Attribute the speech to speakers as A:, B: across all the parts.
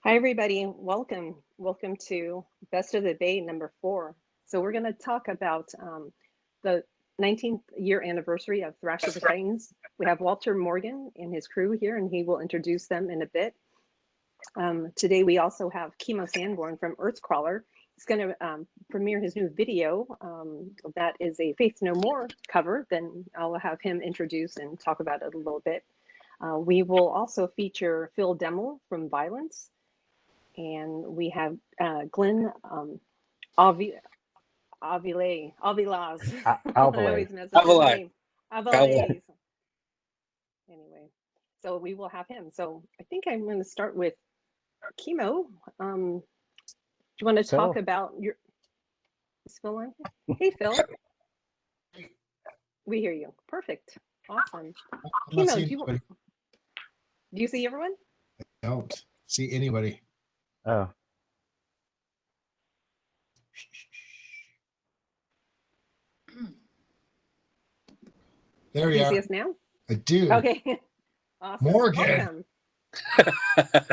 A: Hi, everybody. Welcome. Welcome to Best of the Bay number 4. So we're going to talk about the 19th year anniversary of Thrash of the Titans. We have Walter Morgan and his crew here, and he will introduce them in a bit. Today, we also have Kimo Sanborn from Earthcrawler. He's going to premiere his new video. That is a Faith No More cover. Then I'll have him introduce and talk about it a little bit. We will also feature Phil Demmel from Vio-Lence. And we have Glen Alvelais. I
B: Alvelais.
A: always mess up his
C: Alvelais.
A: name. Alvelais. Anyway, so we will have him. So I think I'm going to start with Kimo. Do you want to talk about your? Is Phil on here? Hey, Phil. We hear you. Perfect. Awesome. Kimo, do you see everyone?
D: I don't see anybody.
B: Oh.
D: There we
A: Do you
D: are.
A: see us now?
D: I do.
A: Okay. Awesome.
D: Morgan.
A: Welcome.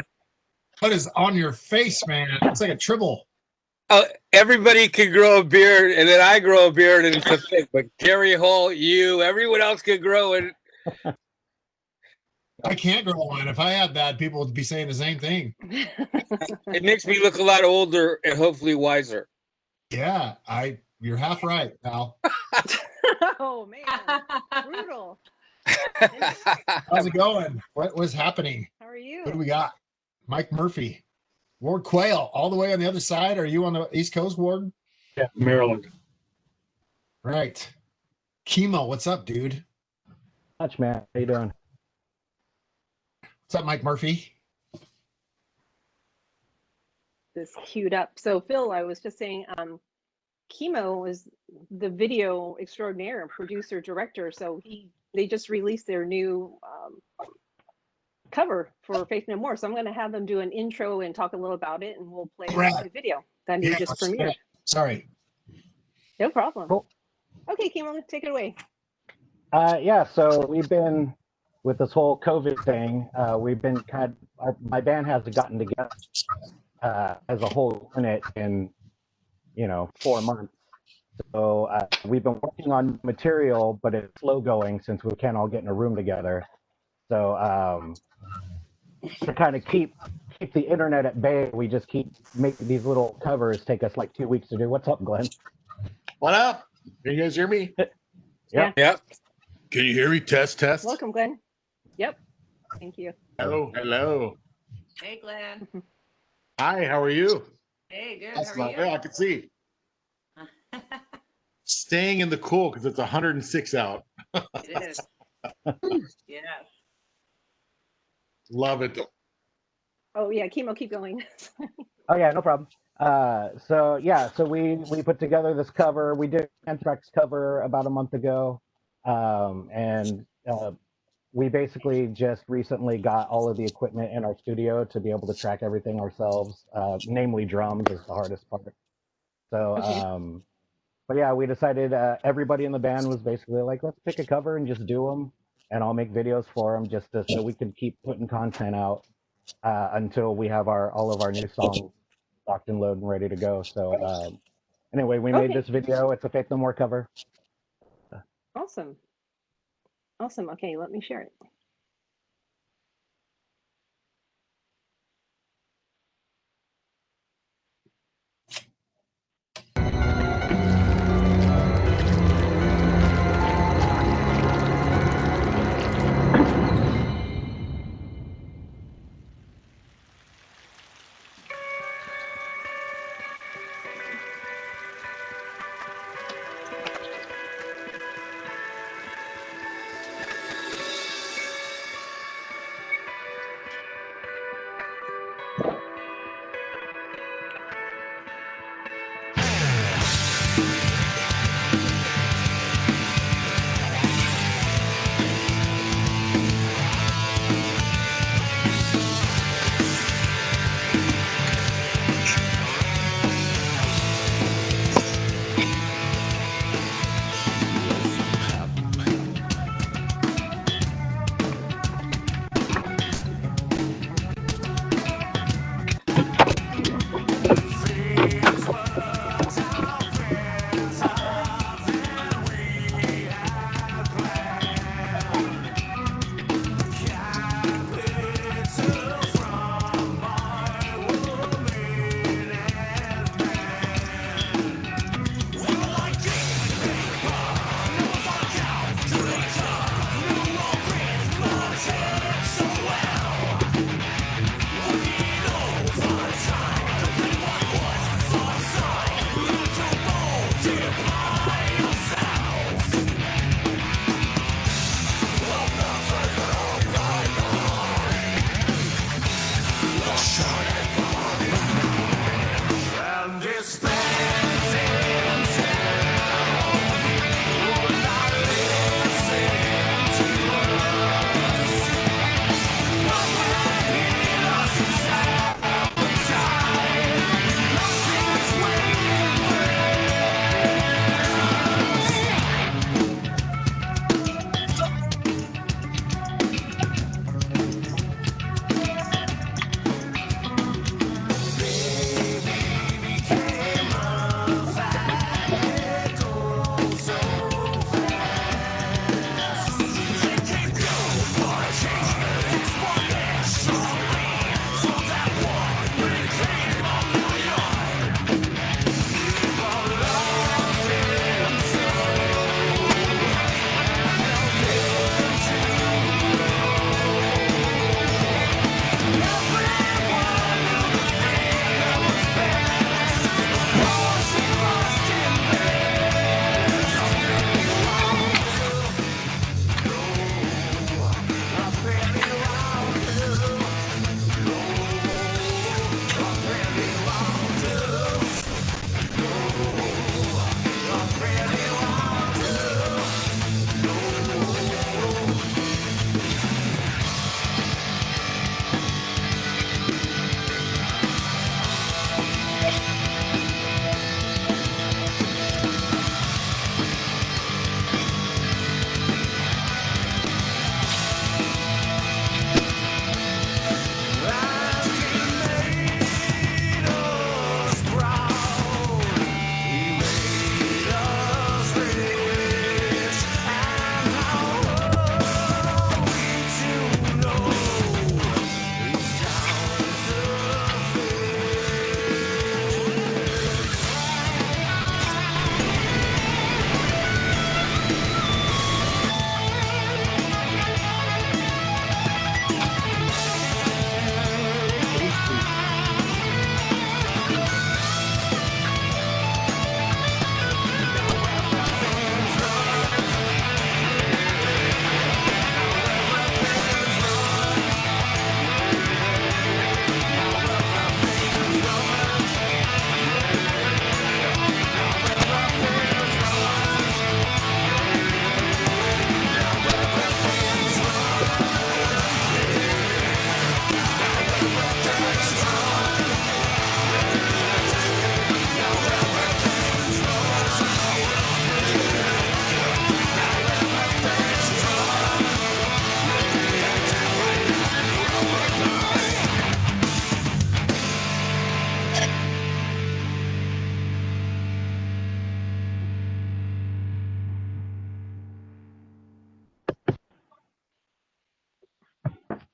D: What is on your face, man? It's like a tribble.
C: Everybody can grow a beard, and then I grow a beard, and it's a thing. But Terry Hall, you, everyone else can grow it.
D: I can't grow one. If I had that, people would be saying the same thing.
C: It makes me look a lot older and hopefully wiser.
D: Yeah, you're half right, pal.
A: Oh man, brutal.
D: How's it going? What was happening?
A: How are you?
D: What do we got? Mike Murphy, Ward Quayle, all the way on the other side. Are you on the East Coast, Ward?
E: Yeah, Maryland.
D: Right. Kimo, what's up, dude?
B: Much, man. How you doing?
D: What's up, Mike Murphy?
A: This queued up. So Phil, I was just saying, Kimo is the video extraordinaire and producer director. So they just released their new cover for Faith No More. So I'm going to have them do an intro and talk a little about it, and we'll play the video that he just premiered.
D: Sorry.
A: No problem.
B: Cool.
A: Okay, Kimo, take it away.
B: Yeah, so we've been with this whole COVID thing. We've been my band hasn't gotten together as a whole unit in 4 months. So we've been working on material, but it's slow going since we can't all get in a room together. So to kind of keep the internet at bay, we just keep making these little covers. Take us like 2 weeks to do. What's up, Glenn?
E: What up? Can you guys hear me?
A: Yeah.
C: Yep.
E: Can you hear me? Test.
A: Welcome, Glenn. Yep. Thank you.
E: Hello.
F: Hey, Glenn.
E: Hi, how are you?
F: Hey, good. How are you?
E: Yeah, I can see. Staying in the cool because it's 106 out.
F: It is. Yeah.
E: Love it.
A: Oh yeah, Kimo, keep going.
B: Oh yeah, no problem. So we put together this cover. We did Anthrax cover about a month ago, and we basically just recently got all of the equipment in our studio to be able to track everything ourselves. Namely, drums is the hardest part. So,
A: Okay.
B: but yeah, we decided everybody in the band was basically like, let's pick a cover and just do them, and I'll make videos for them so we can keep putting content out until we have all of our new songs locked and loaded and ready to go. So anyway, we made this video. It's a Faith No More cover.
A: Awesome. Okay, let me share it.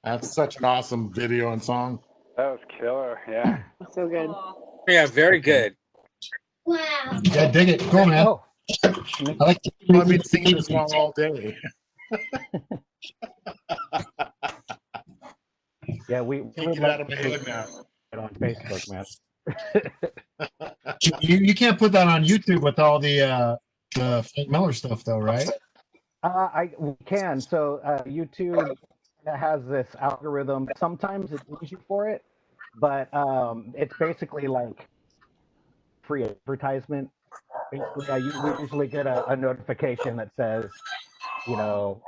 E: That's such an awesome video and song.
G: That was killer. Yeah.
A: So good.
F: Cool.
C: Yeah, very good.
D: Yeah, dig it. Cool, man.
B: Oh,
D: I like.
E: I've been singing this song all day.
B: yeah, we
E: Can't
B: would
E: get out
B: like
E: of my
B: to
E: head now.
B: it on Facebook, man.
D: You can't put that on YouTube with all the Frank Miller stuff, though, right?
B: We can. So YouTube has this algorithm. Sometimes it needs you for it, but it's basically like free advertisement. Basically, we usually get a notification that says, you know,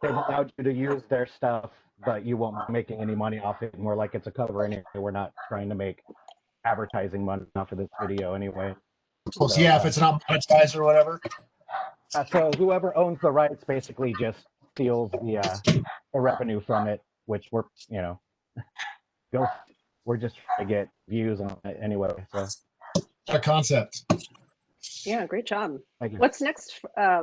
B: they've allowed you to use their stuff, but you won't be making any money off it. More like it's a cover anyway. We're not trying to make advertising money off of this video anyway.
D: Cool. So, yeah, if it's not monetized or whatever.
B: So whoever owns the rights basically just steals the revenue from it, which we're just trying to get views on it anyway. So
D: A concept.
A: Yeah, great job.
B: thank you.
A: What's next,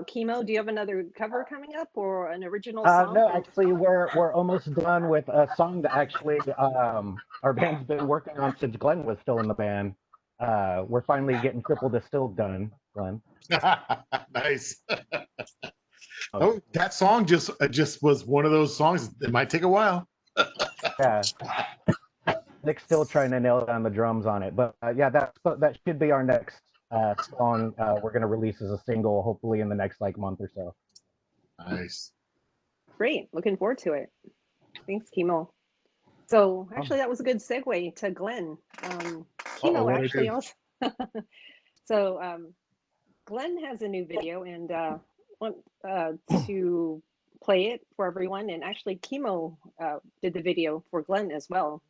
A: Kimo? Do you have another cover coming up or an original song?
B: No, actually, we're almost done with a song that actually our band's been working on since Glenn was still in the band. We're finally getting Triple Distilled done, Glenn.
E: Nice. Oh, that song just was one of those songs. It might take a while.
B: Yeah. Nick's still trying to nail down the drums on it, but yeah, that should be our next song. We're gonna release as a single, hopefully in the next month or so.
E: Nice.
A: Great. Looking forward to it. Thanks, Kimo. So actually, that was a good segue to Glenn. Kimo
E: what'd I
A: actually
E: do?
A: also. So Glenn has a new video and want to play it for everyone. And actually, Kimo did the video for Glenn as well.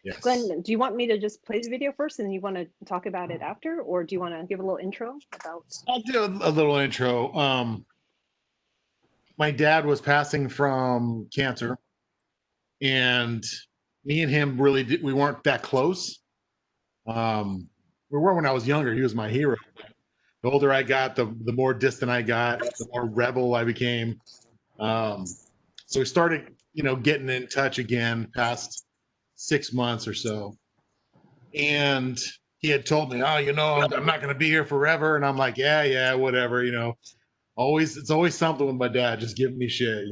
E: Yes.
A: Glenn, do you want me to just play the video first and you want to talk about it after, or do you want to give a little intro about?
E: I'll do a little intro. My dad was passing from cancer, and me and him we weren't that close. We were when I was younger. He was my hero. The older I got, the more distant I got, the more rebel I became. So we started, getting in touch again past 6 months or so. And he had told me, I'm not going to be here forever. And I'm like, yeah, whatever, it's always something with my dad, just giving me shit,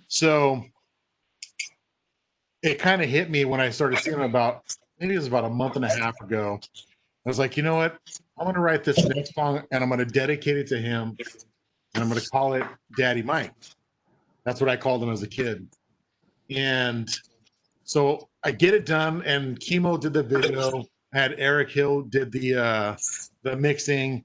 E: So it kind of hit me when I started seeing him maybe it was about a month and a half ago. I was like, you know what? I'm going to write this next song and I'm going to dedicate it to him. And I'm going to call it Daddy Mike. That's what I called him as a kid. And so I get it done, and Kimo did the video, had Eric Hill did the mixing,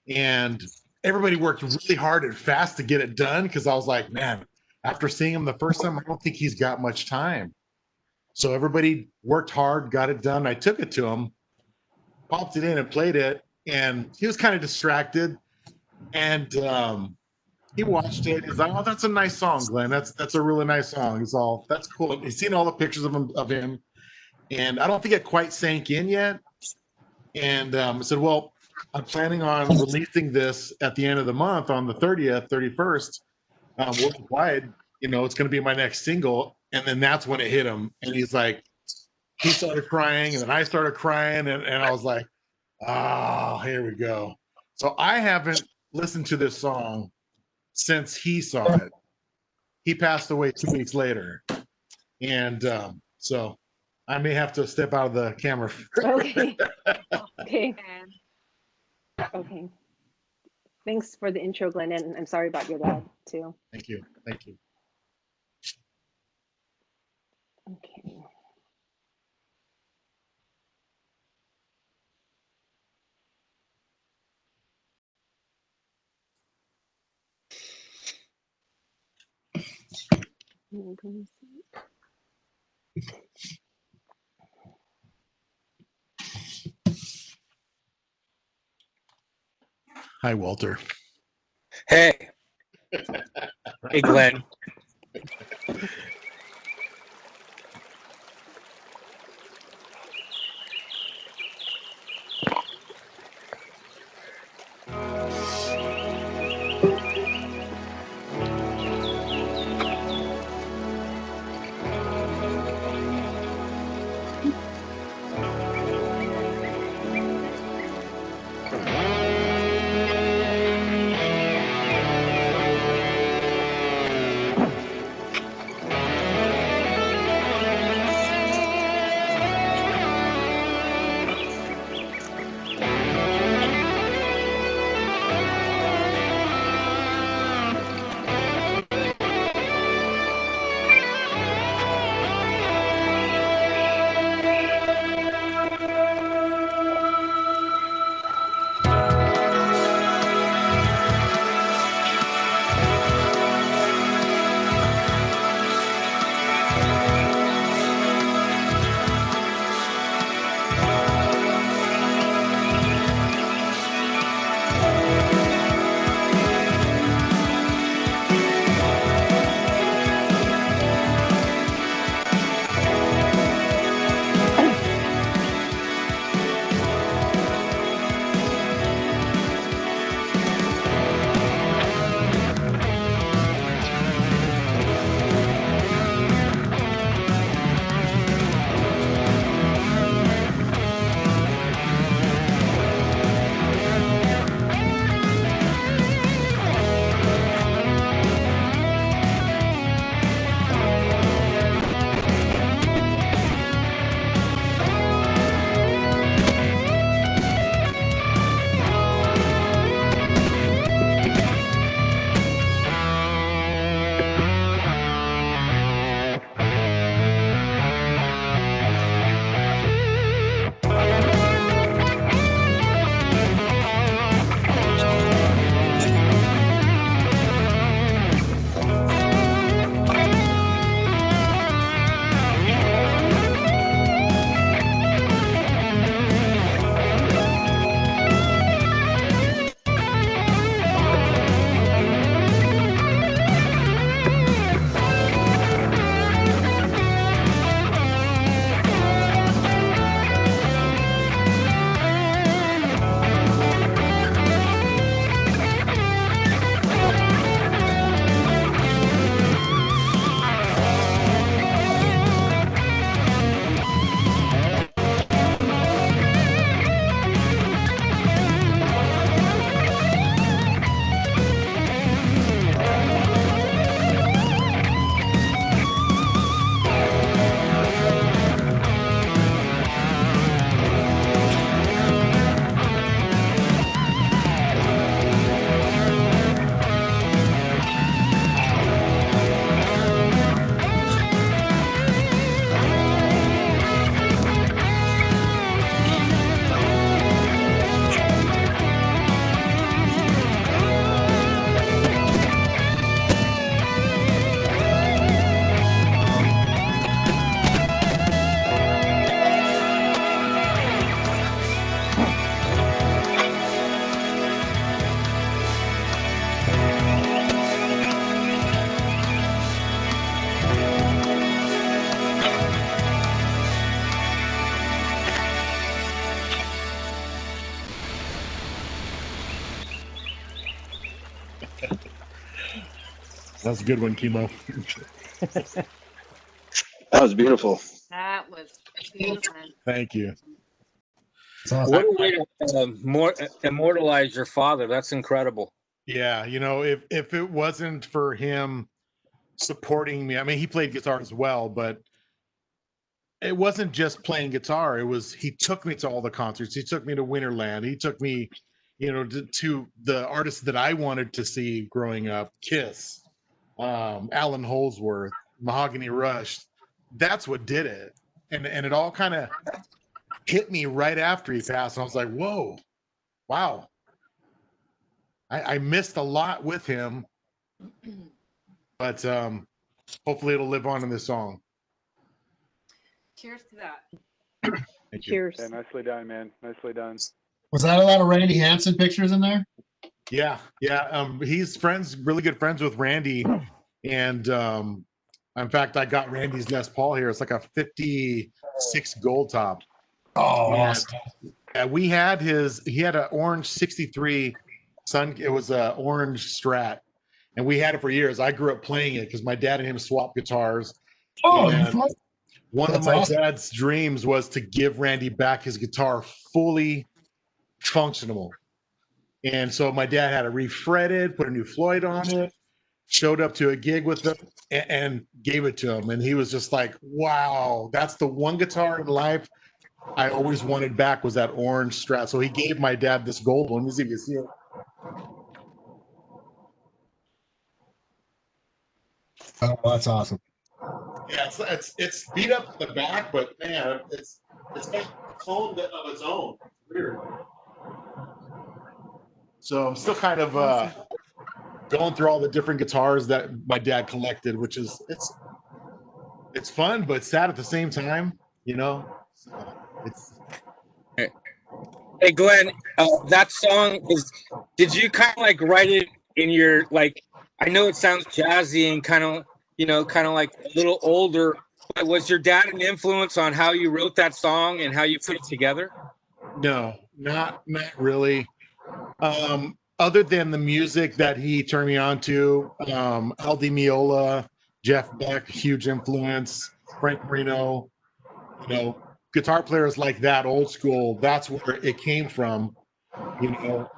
E: and everybody worked really hard and fast to get it done because I was like, man, after seeing him the first time, I don't think he's got much time. So everybody worked hard, got it done. I took it to him, popped it in and played it, and he was kind of distracted. And he watched it. He's like, "Oh, that's a nice song, Glenn. That's a really nice song." That's cool. He's seen all the pictures of him, and I don't think it quite sank in yet. And I said, "Well, I'm planning on releasing this at the end of the month on the 30th, 31st, worldwide. It's going to be my next single." And then that's when it hit him, and he started crying, and then I started crying, and I was like, "Oh, here we go." So I haven't listened to this song since he saw it. He passed away 2 weeks later. And so I may have to step out of the camera.
A: Okay. Okay.
F: And
A: Okay. Thanks for the intro, Glenn, and I'm sorry about your dad too.
E: Thank you.
A: Okay.
E: Hi, Walter.
C: Hey. Hey, Glenn.
E: That's a good one, Kimo.
F: That was beautiful.
A: That was beautiful.
E: Thank you.
D: It's awesome.
C: What a way to immortalize your father. That's incredible.
E: Yeah, you know, if it wasn't for him supporting me, I mean, he played guitar as well, but it wasn't just playing guitar. It was he took me to all the concerts. He took me to Winterland. He took me, you know, to the artists that I wanted to see growing up. Kiss, Alan Holdsworth, Mahogany Rush. That's what did it, and it all kind of hit me right after he passed. And I was like, whoa, wow. I missed a lot with him, but hopefully it'll live on in this song.
A: Cheers to that.
E: Thank you.
A: Cheers.
G: Yeah, nicely done, man. Nicely done.
D: Was that a lot of Randy Hansen pictures in there?
E: Yeah. He's really good friends with Randy, and in fact, I got Randy's Les Paul here. It's like a '56 gold top.
D: Oh,
E: Yeah.
D: awesome.
E: He had an orange '63 Sun. It was a orange Strat, and we had it for years. I grew up playing it because my dad and him swapped guitars.
D: Oh,
E: And one
D: That's
E: of my
D: awesome.
E: dad's dreams was to give Randy back his guitar fully functional. And so my dad had it refretted, put a new Floyd on it, showed up to a gig with them, and gave it to him. And he was just like, wow, that's the one guitar in life I always wanted back, was that orange Strat. So he gave my dad this gold one. Let me see if you see it.
D: Oh, that's awesome.
E: Yeah, it's beat up in the back, but man, it's got a tone of its own. Weird. So I'm still kind of going through all the different guitars that my dad collected, which is it's fun but sad at the same time, you know. So it's
C: Hey, Glenn, that song did you kind of like write it in your, like, I know it sounds jazzy and kind of, you know, kind of like a little older, but was your dad an influence on how you wrote that song and how you put it together?
E: no, not really. Other than the music that he turned me on to, Al Di Meola, Jeff Beck, huge influence, Frank Marino, you know, guitar players like that, old school, that's where it came from. You know,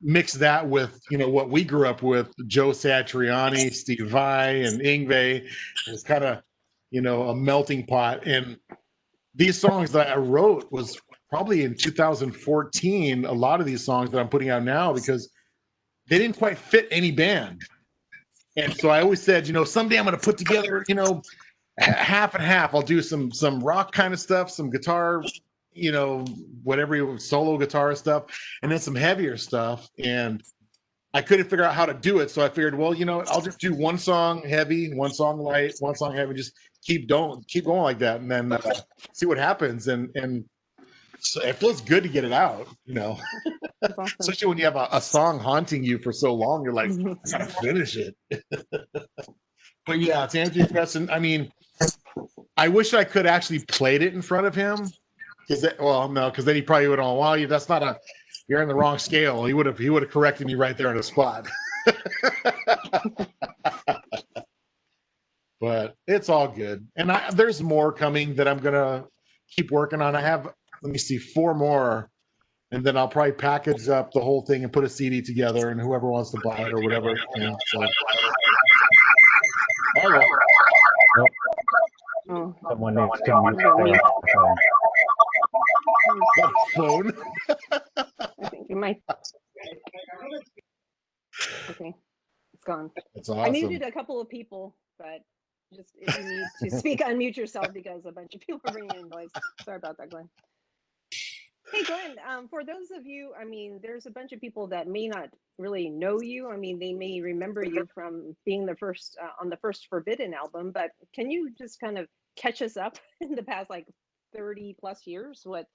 E: mix that with, you know, what we grew up with, Joe Satriani, Steve Vai, and Yngwie. It's kind of, you know, a melting pot. And these songs that I wrote was probably in 2014, a lot of these songs that I'm putting out now, because they didn't quite fit any band. And so I always said, you know, someday I'm going to put together, you know, half and half. I'll do some rock kind of stuff, some guitar, you know, whatever, solo guitar stuff, and then some heavier stuff. And I couldn't figure out how to do it. So I figured, well, you know, I'll just do one song heavy, one song light, one song heavy, just keep going like that. And then see what happens. And so it feels good to get it out, you know.
A: That's awesome.
E: Especially when you have a song haunting you for so long, you're like, I gotta finish it. But yeah, to answer your question, I mean, I wish I could actually played it in front of him, because then he probably would have, well, that's not a, you're in the wrong scale. He would have corrected me right there on the spot. But it's all good, and there's more coming that I'm gonna keep working on. I have, let me see, 4 more. And then I'll probably package up the whole thing and put a CD together, and whoever wants to buy it or whatever. You know, so.
A: Oh,
B: Someone needs to mute their phone.
E: Phone.
A: I think you might. Okay, it's gone.
E: That's
A: I
E: awesome.
A: muted a couple of people, but just if you need to speak, unmute yourself, because a bunch of people are bringing in noise. Sorry about that, Glenn. Hey, Glenn, for those of you, I mean, there's a bunch of people that may not really know you. I mean, they may remember you from being the first on the first Forbidden album, but can you just kind of catch us up in the past, like, 30 plus years, what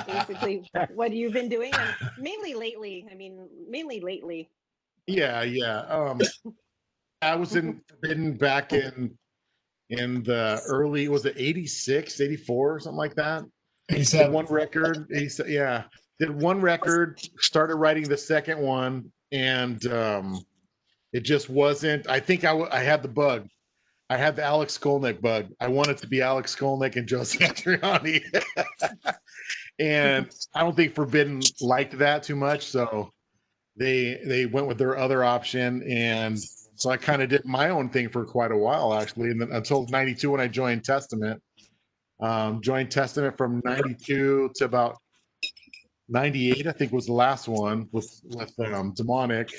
A: basically what you've been doing, and mainly lately? I mean, mainly lately.
E: Yeah. I was in Forbidden back in the early, was it 86, 84, something like that?
D: 87.
E: Did one record. Did one record, started writing the second one, and It just wasn't. I think I had the bug. I had the Alex Skolnick bug. I wanted to be Alex Skolnick and Joe Satriani. And I don't think Forbidden liked that too much, so they went with their other option, and so I kind of did my own thing for quite a while, actually, and then until '92 when I joined Testament. Joined Testament from '92 to about '98, I think was the last one with Demonic.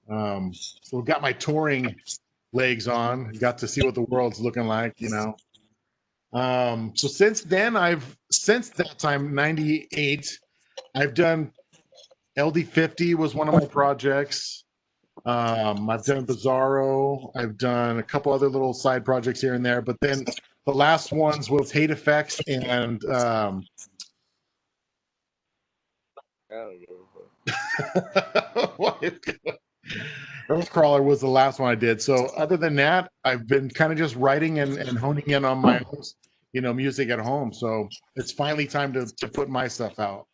E: So got my touring legs on, got to see what the world's looking like, you know. So since that time, '98, I've done LD50 was one of my projects. I've done Bizarro. I've done a couple other little side projects here and there, but then the last ones was Hate Effects and Earthcrawler was the last one I did. So other than that, I've been kind of just writing and honing in on my own, you know, music at home. So it's finally time to put my stuff out,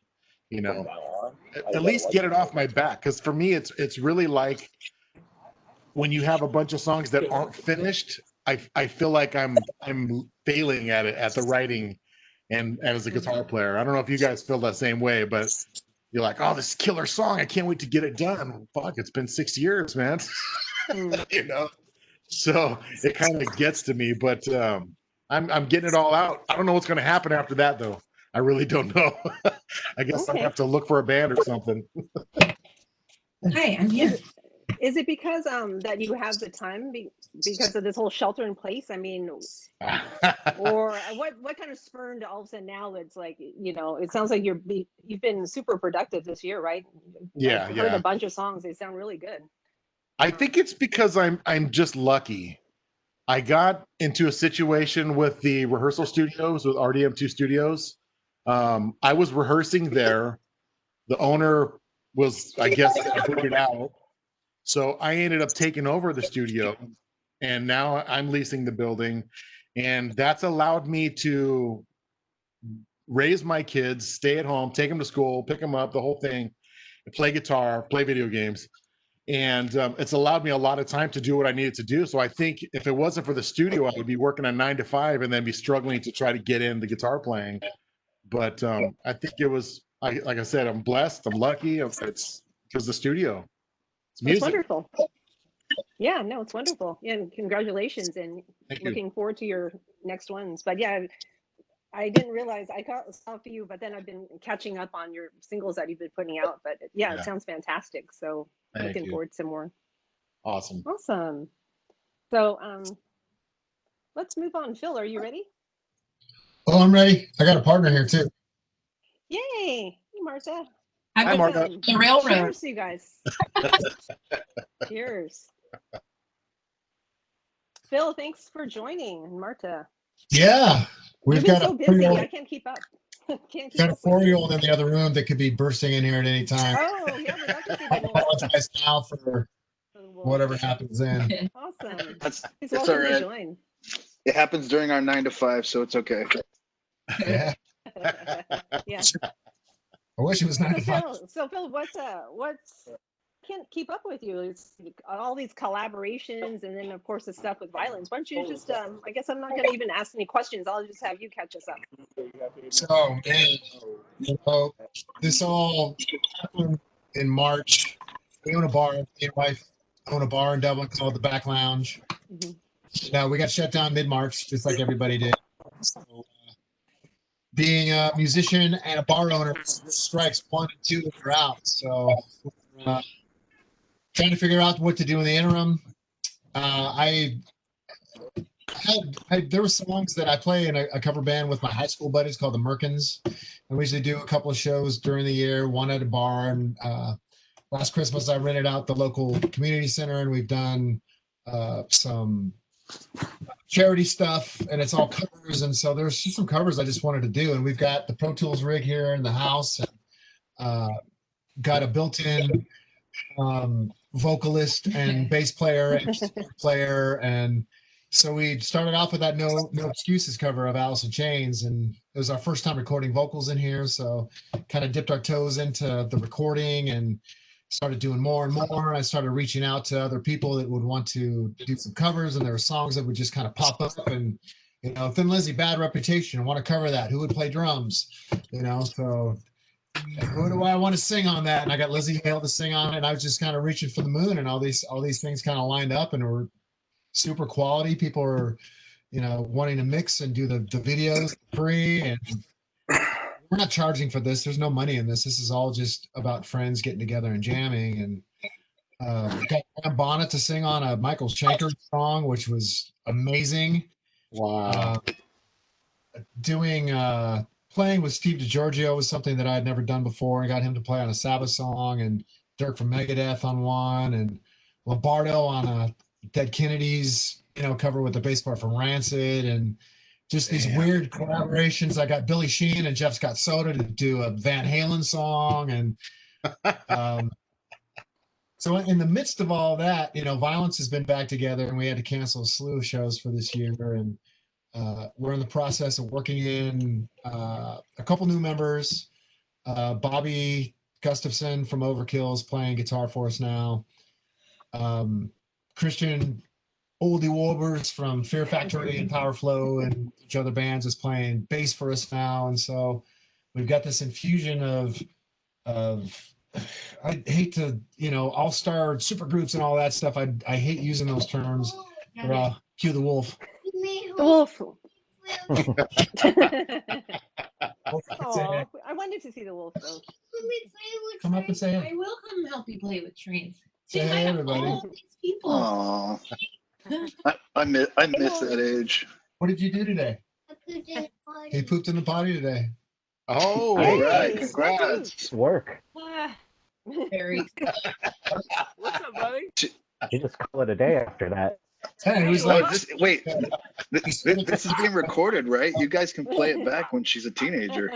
E: you know, at least get it off my back. Because for me, it's really like when you have a bunch of songs that aren't finished, I feel like I'm failing at it, at the writing and as a guitar player. I don't know if you guys feel that same way, but you're like, oh, this killer song, I can't wait to get it done. Fuck, it's been 6 years, man. You know, so it kind of gets to me, but I'm getting it all out. I don't know what's going to happen after that, though. I really don't know. I guess I have to look for a band or something.
F: Hi, I'm here.
A: Is it because that you have the time because of this whole shelter in place? I mean, or what kind of spurned all of a sudden now? It's like, you know, it sounds like you've been super productive this year, right?
E: Yeah,
A: I've heard a bunch of songs. They sound really good.
E: I think it's because I'm just lucky. I got into a situation with the rehearsal studios, with RDM2 Studios. I was rehearsing there. The owner was, I guess, booted out. So I ended up taking over the studio, and now I'm leasing the building. And that's allowed me to raise my kids, stay at home, take them to school, pick them up, the whole thing, play guitar, play video games. And it's allowed me a lot of time to do what I needed to do. So I think if it wasn't for the studio, I would be working a 9 to 5 and then be struggling to try to get in the guitar playing. But I think it was, like I said, I'm blessed, I'm lucky. It's because the studio. It's music.
A: It's wonderful. Yeah, no, it's wonderful. Yeah, and congratulations, and looking forward to your next ones. But yeah, I didn't realize I saw a few, but then I've been catching up on your singles that you've been putting out. But yeah, it sounds fantastic. So looking forward to more.
E: Awesome.
A: Awesome. So let's move on. Phil, are you ready?
D: Oh, I'm ready. I got a partner here too.
A: Yay! Hey, Martha.
F: Hi,
E: Martha.
F: The railroad.
A: Cheers, you guys. Cheers. Phil, thanks for joining, and Marta.
D: Yeah, we've
A: You've been
D: got
A: so busy. I can't keep up.
D: Got a 4-year-old in the other room that could be bursting in here at any time.
A: Oh, yeah, we'd love to see
D: I
A: them.
D: apologize now for whatever happens then.
A: Awesome.
H: That's
A: He's
H: all
A: welcome to
H: right.
A: join.
H: It happens during our 9 to 5, so it's okay.
D: Yeah,
A: Yeah.
D: I wish it was 9 to 5.
A: So Phil, what's can't keep up with you? It's all these collaborations, and then of course the stuff with Vio-Lence. Why don't you just I guess I'm not going to even ask any questions. I'll just have you catch us up.
D: So, man, you know, this all happened in March. We own a bar. Me and wife own a bar in Dublin called the Back Lounge. Now we got shut down mid-March, just like everybody did. So, being a musician and a bar owner, strikes 1 and 2 if you're out. So, trying to figure out what to do in the interim. There were songs that I play in a cover band with my high school buddies called the Merkins, and we usually do a couple of shows during the year, one at a bar. And last Christmas I rented out the local community center, and we've done some charity stuff, and it's all covers. And so there's just some covers I just wanted to do, and we've got the Pro Tools rig here in the house, and got a built-in vocalist and bass player and player. And so we started off with that No Excuses cover of Alice in Chains, and it was our first time recording vocals in here, so kind of dipped our toes into the recording and started doing more and more. I started reaching out to other people that would want to do some covers, and there were songs that would just kind of pop up. And Thin Lizzy, Bad Reputation, I want to cover that. Who would play drums? So who do I want to sing on that? And I got Lizzie Hale to sing on it. And I was just kind of reaching for the moon, and all these things kind of lined up and were super quality. People were, wanting to mix and do the videos free, and we're not charging for this. There's no money in this. This is all just about friends getting together and jamming. And got Graham Bonnet to sing on a Michael Schenker song, which was amazing.
E: Wow.
D: Playing with Steve DiGiorgio was something that I had never done before. I got him to play on a Sabbath song, and Dirk from Megadeth on one, and Lombardo on a Dead Kennedys, cover with the bass part from Rancid, and just these weird collaborations. I got Billy Sheehan and Jeff Scott Soda to do a Van Halen song, and so in the midst of all that, Vio-Lence has been back together, and we had to cancel a slew of shows for this year, and we're in the process of working in a couple new members. Bobby Gustafson from Overkill is playing guitar for us now. Christian Oldie Warbers from Fear Factory and Power Flow and each other bands is playing bass for us now. And so we've got this infusion of I hate to, all-star super groups and all that stuff. I hate using those terms. Cue the wolf.
A: The wolf. Oh, I wanted to see the wolf though.
D: Come up and say it.
F: I will come help you play with trains.
D: Say hi, everybody.
F: All these people.
H: Aw. I miss that age.
D: What did you do today? He pooped in the potty today.
E: Oh,
H: All
A: Hey.
H: right, congrats.
B: Work.
F: Very.
C: What's up, buddy?
B: You just call it a day after that.
D: Hey, he was
H: Oh,
D: like,
H: wait, this is being recorded, right? You guys can play it back when she's a teenager.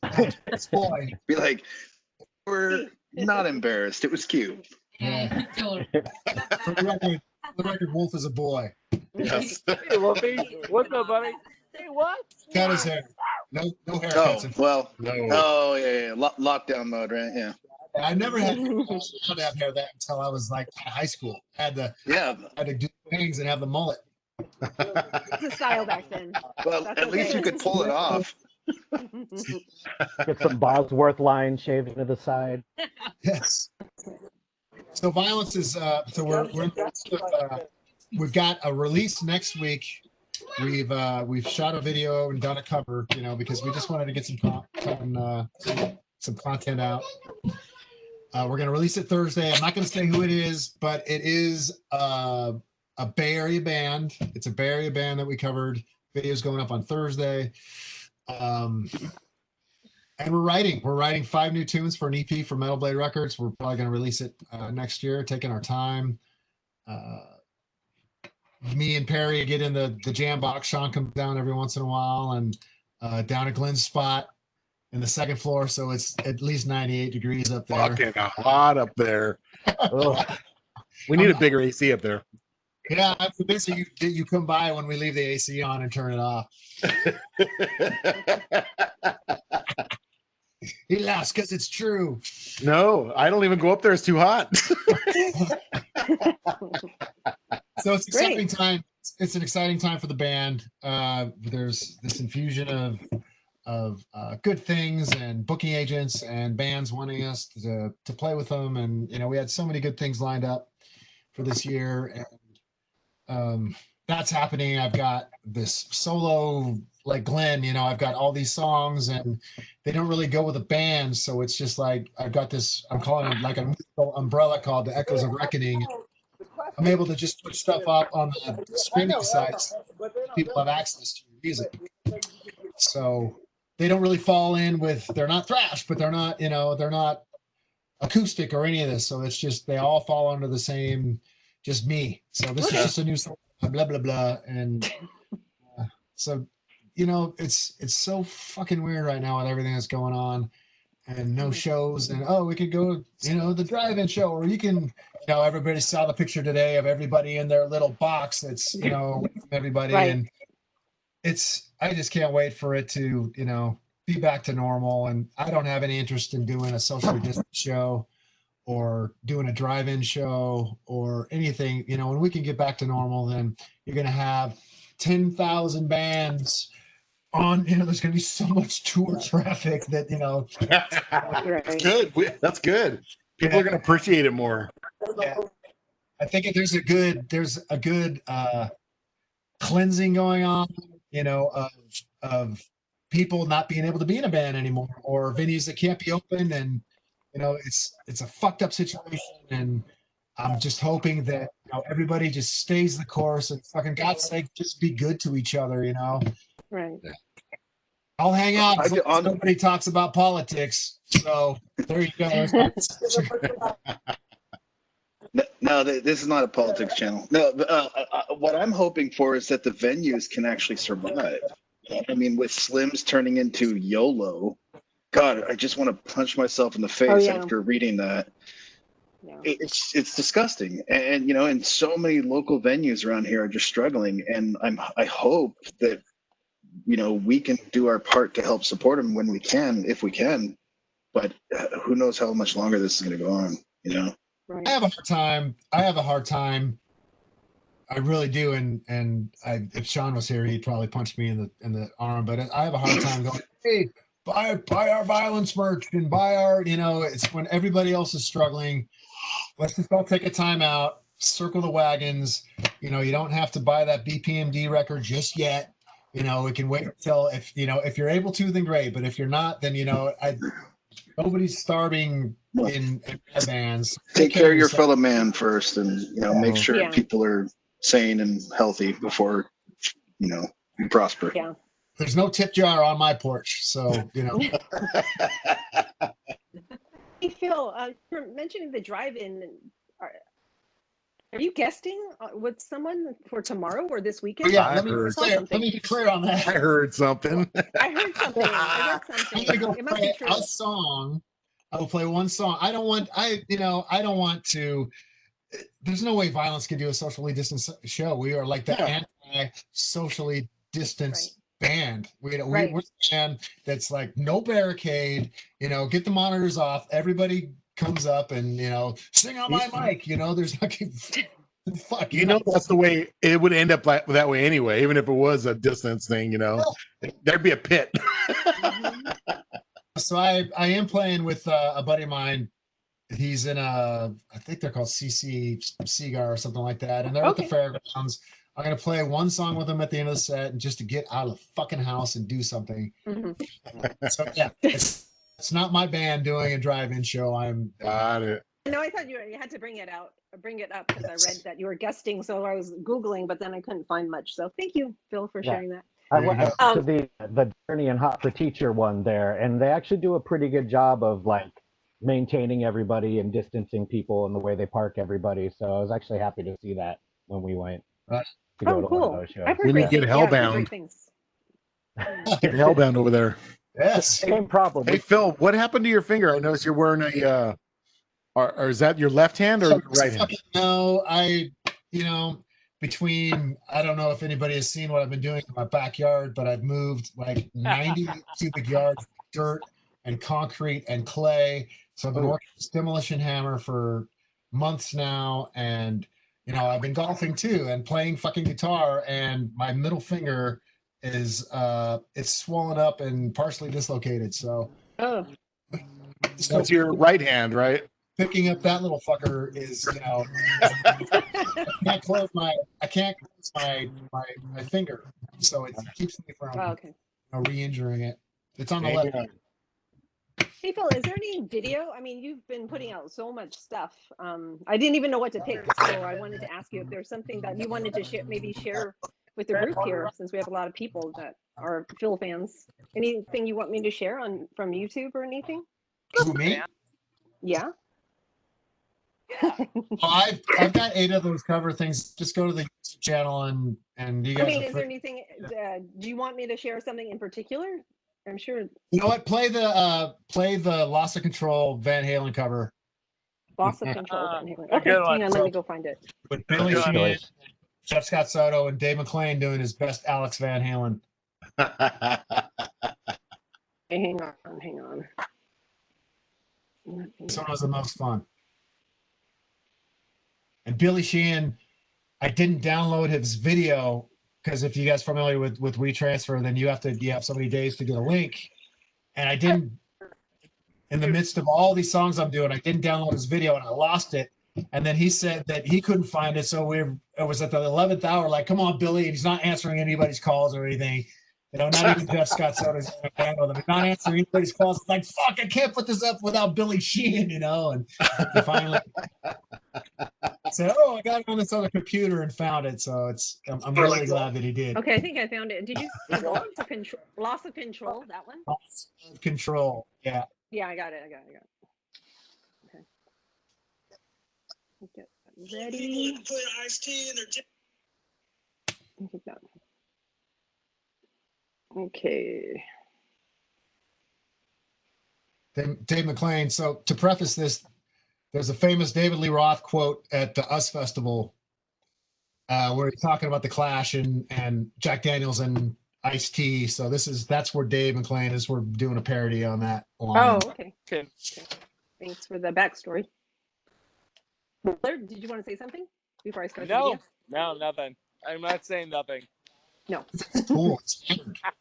D: "It's boy."
H: Be like, we're not embarrassed. It was cute.
F: Yeah, totally.
D: For the record, Wolf is a boy.
E: yes.
C: Hey, Wolfie. What's up, buddy? Hey, what?
D: Cut his hair. No
H: Oh,
D: haircuts.
H: well.
E: No.
H: Oh, yeah. Lockdown mode, right? Yeah.
D: I never had to have hair that until I was like in high school. Had to do things and have the mullet.
A: It's a style back then.
H: Well,
A: That's
H: at least
A: okay.
H: you could pull it off.
B: Get some Bosworth lines shaved to the side.
D: Yes. So Vio-Lence is so we're in the midst of, we've got a release next week. We've shot a video and done a cover, because we just wanted to get some content out. We're going to release it Thursday. I'm not going to say who it is, but it is a Bay Area band. It's a Bay Area band that we covered. Video's going up on Thursday. And we're writing 5 new tunes for an EP for Metal Blade Records. We're probably going to release it next year, taking our time. Me and Perry get in the jam box. Sean comes down every once in a while, and down at Glenn's spot in the second floor, so it's at least 98 degrees up there.
E: Fucking hot up there.
B: Ugh.
E: We need a bigger AC up there.
D: Yeah, I'm convinced you come by when we leave the AC on and turn it off. He laughs because it's true.
E: No, I don't even go up there. It's too hot.
D: So it's
A: Great.
D: exciting time. It's an exciting time for the band. There's this infusion of good things and booking agents and bands wanting us to play with them, and we had so many good things lined up for this year, and that's happening. I've got this solo like Glenn, I've got all these songs, and they don't really go with a band, so it's just like I've got this. I'm calling it like a musical umbrella called the Echoes of Reckoning. I'm able to just put stuff up on the streaming sites. People have access to music, so they don't really fall in with. They're not thrash, but they're not, they're not acoustic or any of this. So it's just they all fall under the same, just me. So this is just a new song, blah blah blah, and so it's so fucking weird right now with everything that's going on, and no shows, and we could go, the drive-in show, or you can, everybody saw the picture today of everybody in their little box. That's everybody,
A: Right.
D: and I just can't wait for it to, be back to normal. And I don't have any interest in doing a social distance show or doing a drive-in show or anything, when we can get back to normal, then you're going to have 10,000 bands on, there's going to be so much tour traffic that,
E: That's good. That's good. People are going to appreciate it more.
D: yeah. I think there's a good cleansing going on, of people not being able to be in a band anymore, or venues that can't be open, and it's a fucked up situation, and I'm just hoping that everybody just stays the course and fucking God's sake just be good to each other.
A: Right.
D: I'll hang out as long as
H: on-
D: nobody talks about politics. So there you go.
H: No, this is not a politics channel. No, what I'm hoping for is that the venues can actually survive. I mean, with Slims turning into YOLO, God, I just want to punch myself in the face
A: yeah.
H: after reading that.
A: Yeah.
H: It's disgusting, and so many local venues around here are just struggling, and I hope that we can do our part to help support them when we can, if we can, but who knows how much longer this is going to go on,
A: Right.
D: I have a hard time. I really do, and if Sean was here, he'd probably punch me in the arm. But I have a hard time going, hey, buy our Vio-Lence merch and buy our, it's when everybody else is struggling. Let's just all take a time out, circle the wagons. You don't have to buy that BPMD record just yet. We can wait until if you're able to, then great. But if you're not, then nobody's starving in bands.
H: Take care of your fellow man first, and make sure
A: Yeah.
H: people are sane and healthy before you prosper.
A: Yeah.
D: There's no tip jar on my porch, so
A: Hey, Phil, you're mentioning the drive-in. Are you guesting with someone for tomorrow or this weekend?
D: yeah.
E: I
D: Let me be clear on that.
E: I heard something.
A: I heard something.
D: I'm gonna go
A: It must
D: play
A: be true.
D: a song. I will play one song. I don't want to. There's no way Vio-Lence can do a socially distanced show. We are like the anti-socially distanced band. We're the band that's like no barricade. Get the monitors off. Everybody comes up and sing on my mic. There's like fuck.
E: That's the way it would end up that way anyway. Even if it was a distance thing, there'd be a pit.
D: So I am playing with a buddy of mine. He's in I think they're called CC Cigar or something like that, and they're at the fairgrounds. I'm gonna play one song with them at the end of the set, and just to get out of the fucking house and do something. So yeah, it's not my band doing a drive-in show.
E: Got it.
A: No, I thought you had to bring it up because I read that you were guesting, so I was Googling, but then I couldn't find much. So thank you, Phil, for sharing that.
B: I went to the Journey and Hot for Teacher one there, and they actually do a pretty good job of like maintaining everybody and distancing people and the way they park everybody. So I was actually happy to see that when we went to go to one of those shows.
A: I've heard
E: We need
A: great
E: to get
A: things. Yeah, I've heard
E: Hellbound.
A: great things.
E: Get hellbound over there.
D: Yes.
B: Same problem.
E: Hey Phil, what happened to your finger? I noticed you're wearing a or is that your left hand or your right hand?
D: No, between, I don't know if anybody has seen what I've been doing in my backyard, but I've moved like 90 cubic yards of dirt and concrete and clay. So I've been working with this demolition hammer for months now, and I've been golfing too and playing fucking guitar, and my middle finger is it's swollen up and partially dislocated. So
E: That's your right hand, right?
D: picking up that little fucker is, I can't close my finger, so it keeps me from re-injuring it. It's on the left.
A: Hey Phil, is there any video? I mean, you've been putting out so much stuff. I didn't even know what to pick, so I wanted to ask you if there's something that you wanted to share with the group here, since we have a lot of people that are Phil fans. Anything you want me to share from YouTube or anything?
D: Who, me?
A: Yeah.
D: I've got 8 of those cover things. Just go to the YouTube channel and you guys.
A: I mean, is there anything? Do you want me to share something in particular? I'm sure.
D: You know what? Play the Loss of Control Van Halen cover.
A: Loss of Control Van Halen. Okay, hang on, let me go find it.
D: With Billy Sheehan, Jeff Scott Soto, and Dave McClain doing his best Alex Van Halen.
A: Hang on.
D: This one was the most fun. And Billy Sheehan, I didn't download his video because if you guys are familiar with WeTransfer, then you have so many days to get a link. And I didn't, in the midst of all these songs I'm doing, I didn't download his video and I lost it. And then he said that he couldn't find it. So it was at the 11th hour, like, come on, Billy. And he's not answering anybody's calls or anything. You know, not even Jeff Scott Soda's in a band with him. He's not answering anybody's calls. It's like, fuck, I can't put this up without Billy Sheehan, you know? And he finally said, oh, I got it on this other computer and found it. So I'm really glad that he did.
A: Okay, I think I found it. Did you see loss of control? That one?
D: Loss of control. Yeah.
A: Yeah, I got it. Okay. Get ready.
I: Put iced tea in their
A: Okay.
D: Dave McClain. So to preface this, there's a famous David Lee Roth quote at the US Festival where he's talking about the Clash and Jack Daniels and Ice-T. So that's where Dave McClain is. We're doing a parody on that line.
A: Oh, okay. Thanks for the backstory. Did you want to say something before I start?
J: No, nothing. I'm not saying nothing.
A: No.
D: Cool.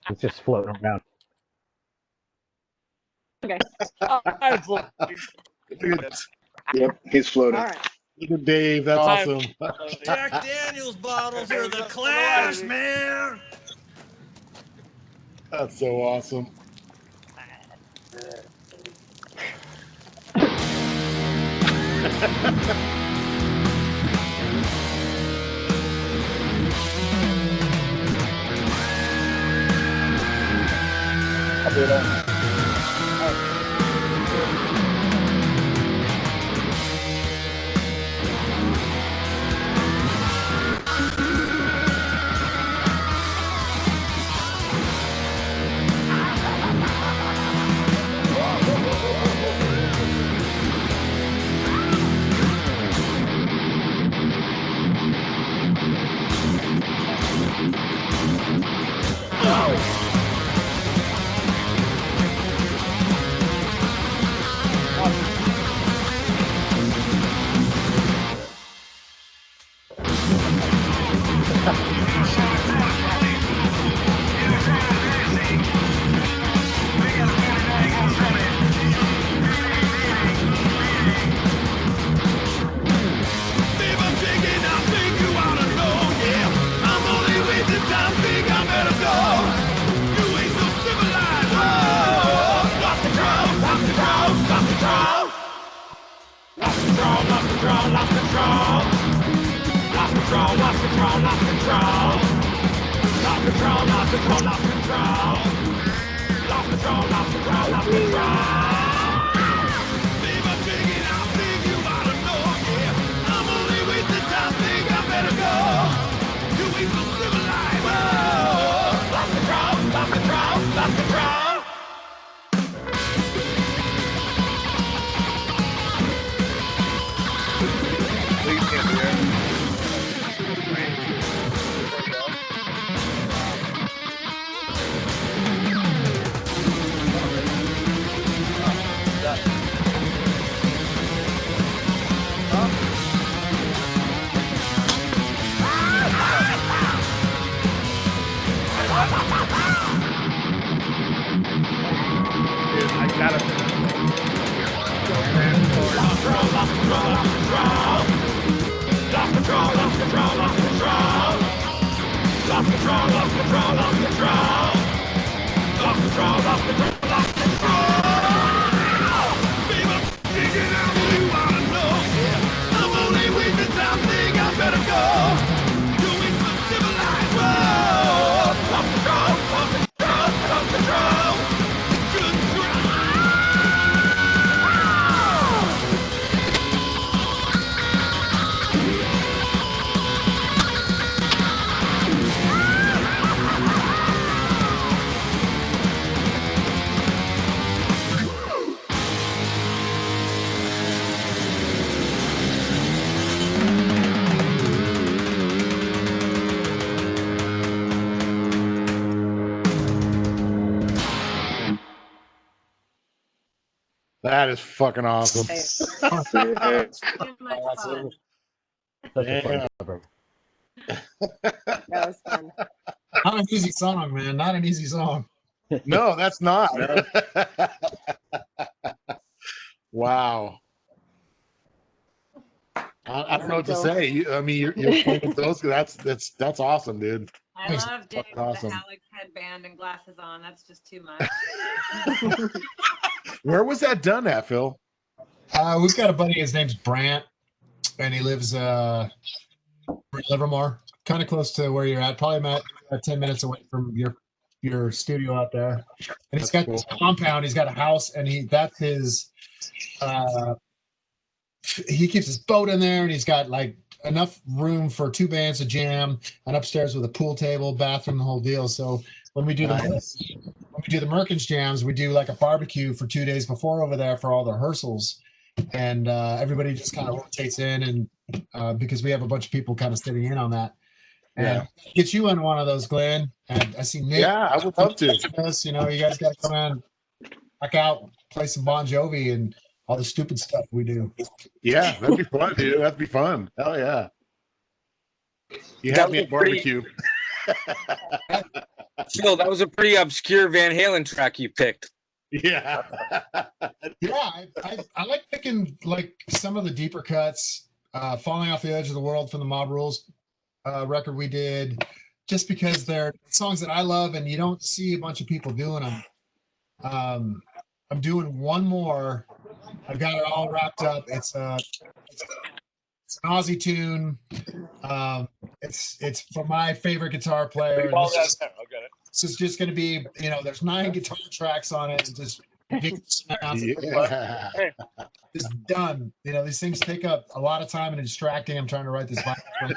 B: It's just floating around.
A: Okay.
H: Yep, he's floating.
A: All right.
E: Look at Dave. That's awesome.
I: Jack Daniels bottles are the Clash, man.
E: That's so awesome.
B: I'll do that.
E: That is fucking awesome.
A: Okay.
E: Awesome.
B: Such a fun
E: Yeah.
B: cover.
A: That was fun.
D: Not an easy song, man. Not an easy song.
E: No, that's not.
C: No.
E: Wow. I don't know what to
A: Phil.
E: say. I mean, you're playing with those. That's awesome, dude.
K: I
D: Thanks.
K: love Dave with
E: Awesome.
K: the Alex headband and glasses on. That's just too much.
E: Where was that done at, Phil?
D: We've got a buddy. His name's Brant, and he lives Livermore, kind of close to where you're at. Probably about 10 minutes away from your studio out there. And he's got this compound. He's got a house, and that's his. He keeps his boat in there, and he's got like enough room for 2 bands to jam, and upstairs with a pool table, bathroom, the whole deal. So when we do the Merkins jams, we do like a barbecue for 2 days before over there for all the rehearsals, and everybody just kind of rotates in, and because we have a bunch of people kind of sitting in on that. And get you on one of those, Glenn. And I see Nick.
E: Yeah, I would love to.
D: You know, you guys got to come on, back out, play some Bon Jovi and all the stupid stuff we do.
E: Yeah, that'd be fun, dude. That'd be fun. Hell yeah. You
C: That
E: have
C: was
E: me
C: a
E: at barbecue.
C: Phil, that was a pretty obscure Van Halen track you picked.
E: Yeah.
D: Yeah, I like picking like some of the deeper cuts. Falling Off the Edge of the World from the Mob Rules record we did, just because they're songs that I love and you don't see a bunch of people doing them. I'm doing one more. I've got it all wrapped up. It's an Aussie tune. It's for my favorite guitar player. And this is just going to be, you know, there's 9 guitar tracks on it. And just ridiculous amounts of it's done. You know, these things take up a lot of time and distracting. I'm trying to write this vinyl.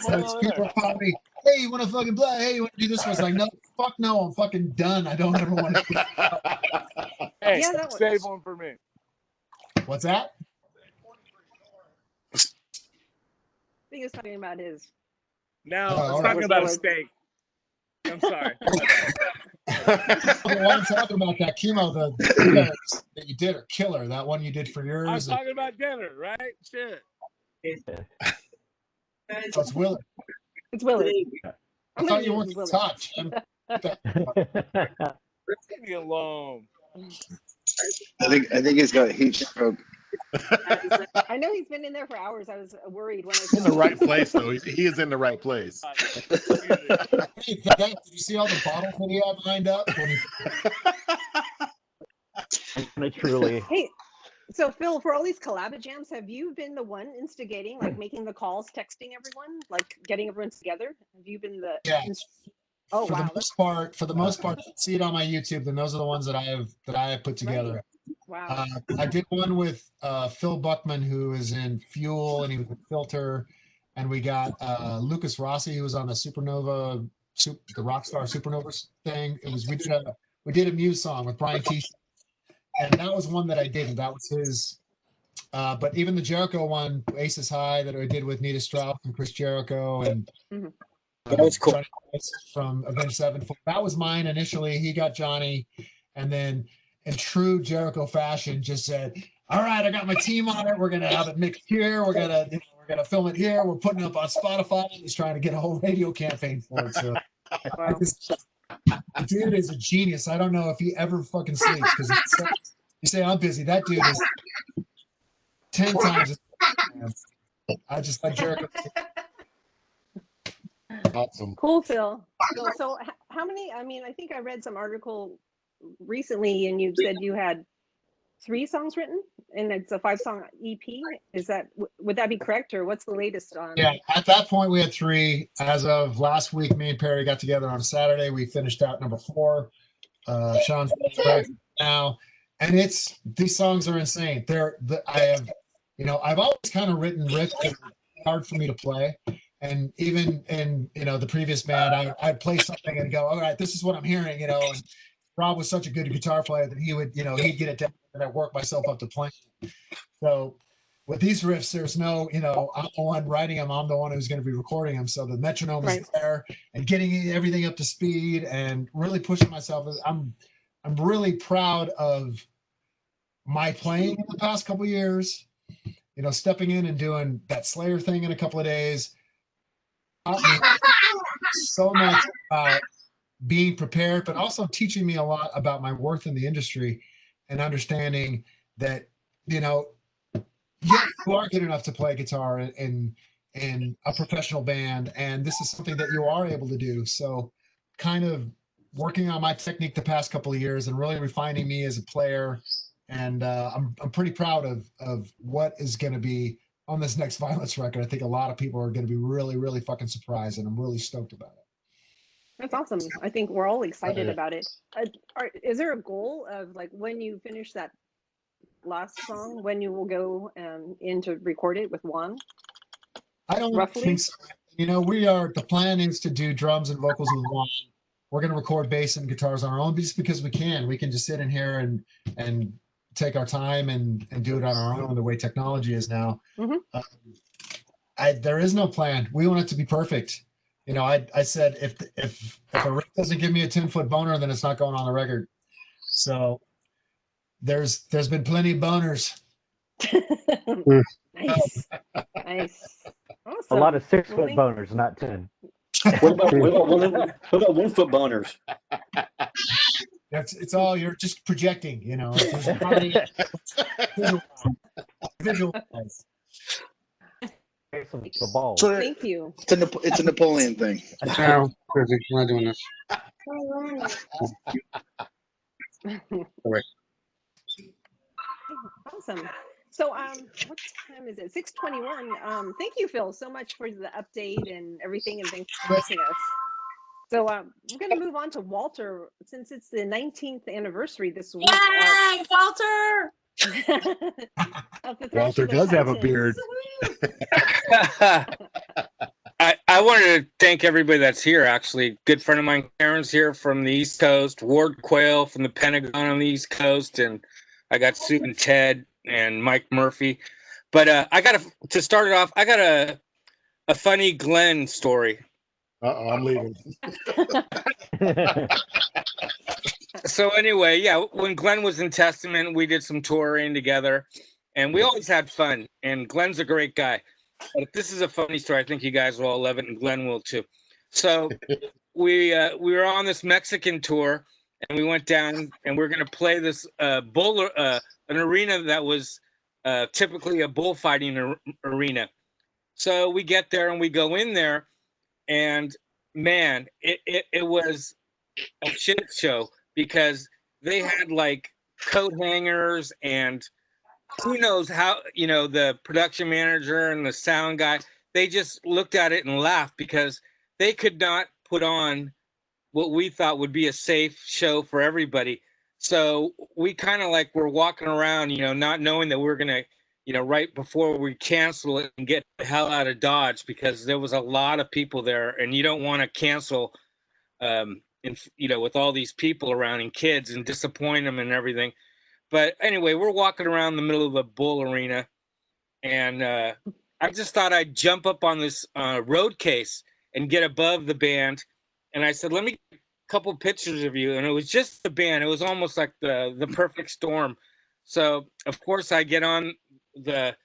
D: So it's people calling me, hey, you want to fucking play? Hey, you want to do this one? It's like, no, fuck no, I'm fucking done. I don't ever want to.
J: Hey,
A: Yeah, that
J: save one for me.
D: What's that?
A: I think he was talking about his.
J: No,
D: Oh,
J: let's
D: all
J: talk
D: right.
J: about a steak. I'm sorry.
D: While I'm talking about that, Kimo, the lyrics that you did are killer. That one you did for
J: I'm
D: yours.
J: talking about dinner, right? Shit.
D: So it's Willard.
A: It's Willard.
D: I thought you weren't
A: Willard.
D: touch.
J: Leave me alone.
H: I think he's got heat stroke.
A: I know he's been in there for hours. I was worried when I
E: In the right place, though. He is in the right place.
D: Hey, did you see all the bottles that he had lined up?
B: Truly.
A: Hey, so Phil, for all these collab jams, have you been the one instigating, like making the calls, texting everyone, like getting everyone together? Have you been the?
D: Yeah.
A: Oh
D: for
A: wow.
D: the most part, see it on my YouTube. Then those are the ones that I have put together.
A: Wow.
D: I did one with Phil Buckman, who is in Fuel, and he was in Filter, and we got Lucas Rossi, who was on the Supernova, the Rockstar Supernova thing. We did a Muse song with Brian T. And that was one that I didn't. That was his. But even the Jericho one, Aces High, that I did with Nita Strauss and Chris Jericho, and
C: That was cool.
D: Johnny from Avenged Sevenfold. That was mine initially. He got Johnny, and then in true Jericho fashion, just said, "All right, I got my team on it. We're gonna have it mixed here. We're gonna film it here. We're putting it up on Spotify." He's trying to get a whole radio campaign for it. So
A: Wow.
D: the dude is a genius. I don't know if he ever fucking sleeps because you say I'm busy. That dude is 10 times. I just like Jericho.
E: Awesome.
A: Cool, Phil. So how many? I mean, I think I read some article recently, and you said you had 3 songs written, and it's a 5-song EP. Is that would that be correct, or what's the latest on?
D: Yeah, at that point we had 3. As of last week, me and Perry got together on a Saturday. We finished out number 4. Sean's now, and these songs are insane. I've always kind of written riffs that are hard for me to play. And even in, the previous band, I'd play something and go, all right, this is what I'm hearing, and Rob was such a good guitar player that he would, he'd get it down and I'd work myself up to playing. So with these riffs, there's no, I'm the one writing them. I'm the one who's going to be recording them. So the metronome is there and getting everything up to speed and really pushing myself. I'm really proud of my playing in the past couple of years. stepping in and doing that Slayer thing in a couple of days taught me so much about being prepared, but also teaching me a lot about my worth in the industry and understanding that, you are good enough to play guitar in a professional band, and this is something that you are able to do. So kind of working on my technique the past couple of years and really refining me as a player. And I'm pretty proud of what is going to be on this next Vio-Lence record. I think a lot of people are going to be really, really fucking surprised, and I'm really stoked about it.
A: That's awesome. I think we're all excited about it. Is there a goal of like when you finish that last song, when you will go in to record it with Juan?
D: I don't
A: roughly
D: think so. The plan is to do drums and vocals with Juan. We're going to record bass and guitars on our own just because we can. We can just sit in here and take our time and do it on our own the way technology is now.
A: Mm-hmm.
D: There is no plan. We want it to be perfect. I said if a riff doesn't give me a 10-foot boner, then it's not going on the record. So there's been plenty of boners.
A: Nice. Awesome.
B: A lot of 6-foot boners, not 10.
L: What about 1-foot boners?
D: It's all, you're just projecting, visualize.
B: The ball.
A: Thank you.
H: It's a Napoleon thing.
M: Oh, perfect. We're not doing this. All right.
A: Awesome. So what time is it? 6:21. Thank you, Phil, so much for the update and everything, and thanks for joining us. So we're going to move on to Walter, since it's the 19th anniversary this week.
K: Yay, Walter!
E: Walter does have a beard.
C: I wanted to thank everybody that's here, actually. Good friend of mine, Karen's here from the East Coast, Ward Quayle from the Pentagon on the East Coast, and I got Sue and Ted and Mike Murphy. But to start it off, I got a funny Glen story.
E: Uh-oh, I'm leaving.
C: So anyway, yeah, when Glen was in Testament, we did some touring together, and we always had fun. And Glen's a great guy. But this is a funny story. I think you guys will all love it, and Glen will too. So we were on this Mexican tour, and we went down, and we're going to play this an arena that was typically a bullfighting arena. So we get there, and we go in there, and man, it was a shit show, because they had like coat hangers, and who knows how, the production manager and the sound guy, they just looked at it and laughed, because they could not put on what we thought would be a safe show for everybody. So we kind of like were walking around, not knowing that we're going to, right before we cancel it and get the hell out of Dodge, because there was a lot of people there, and you don't want to cancel, with all these people around and kids and disappoint them and everything. But anyway, we're walking around the middle of the bull arena, and I just thought I'd jump up on this road case and get above the band. And I said, let me get a couple pictures of you. And it was just the band. It was almost like the perfect storm. So, of course, I get on the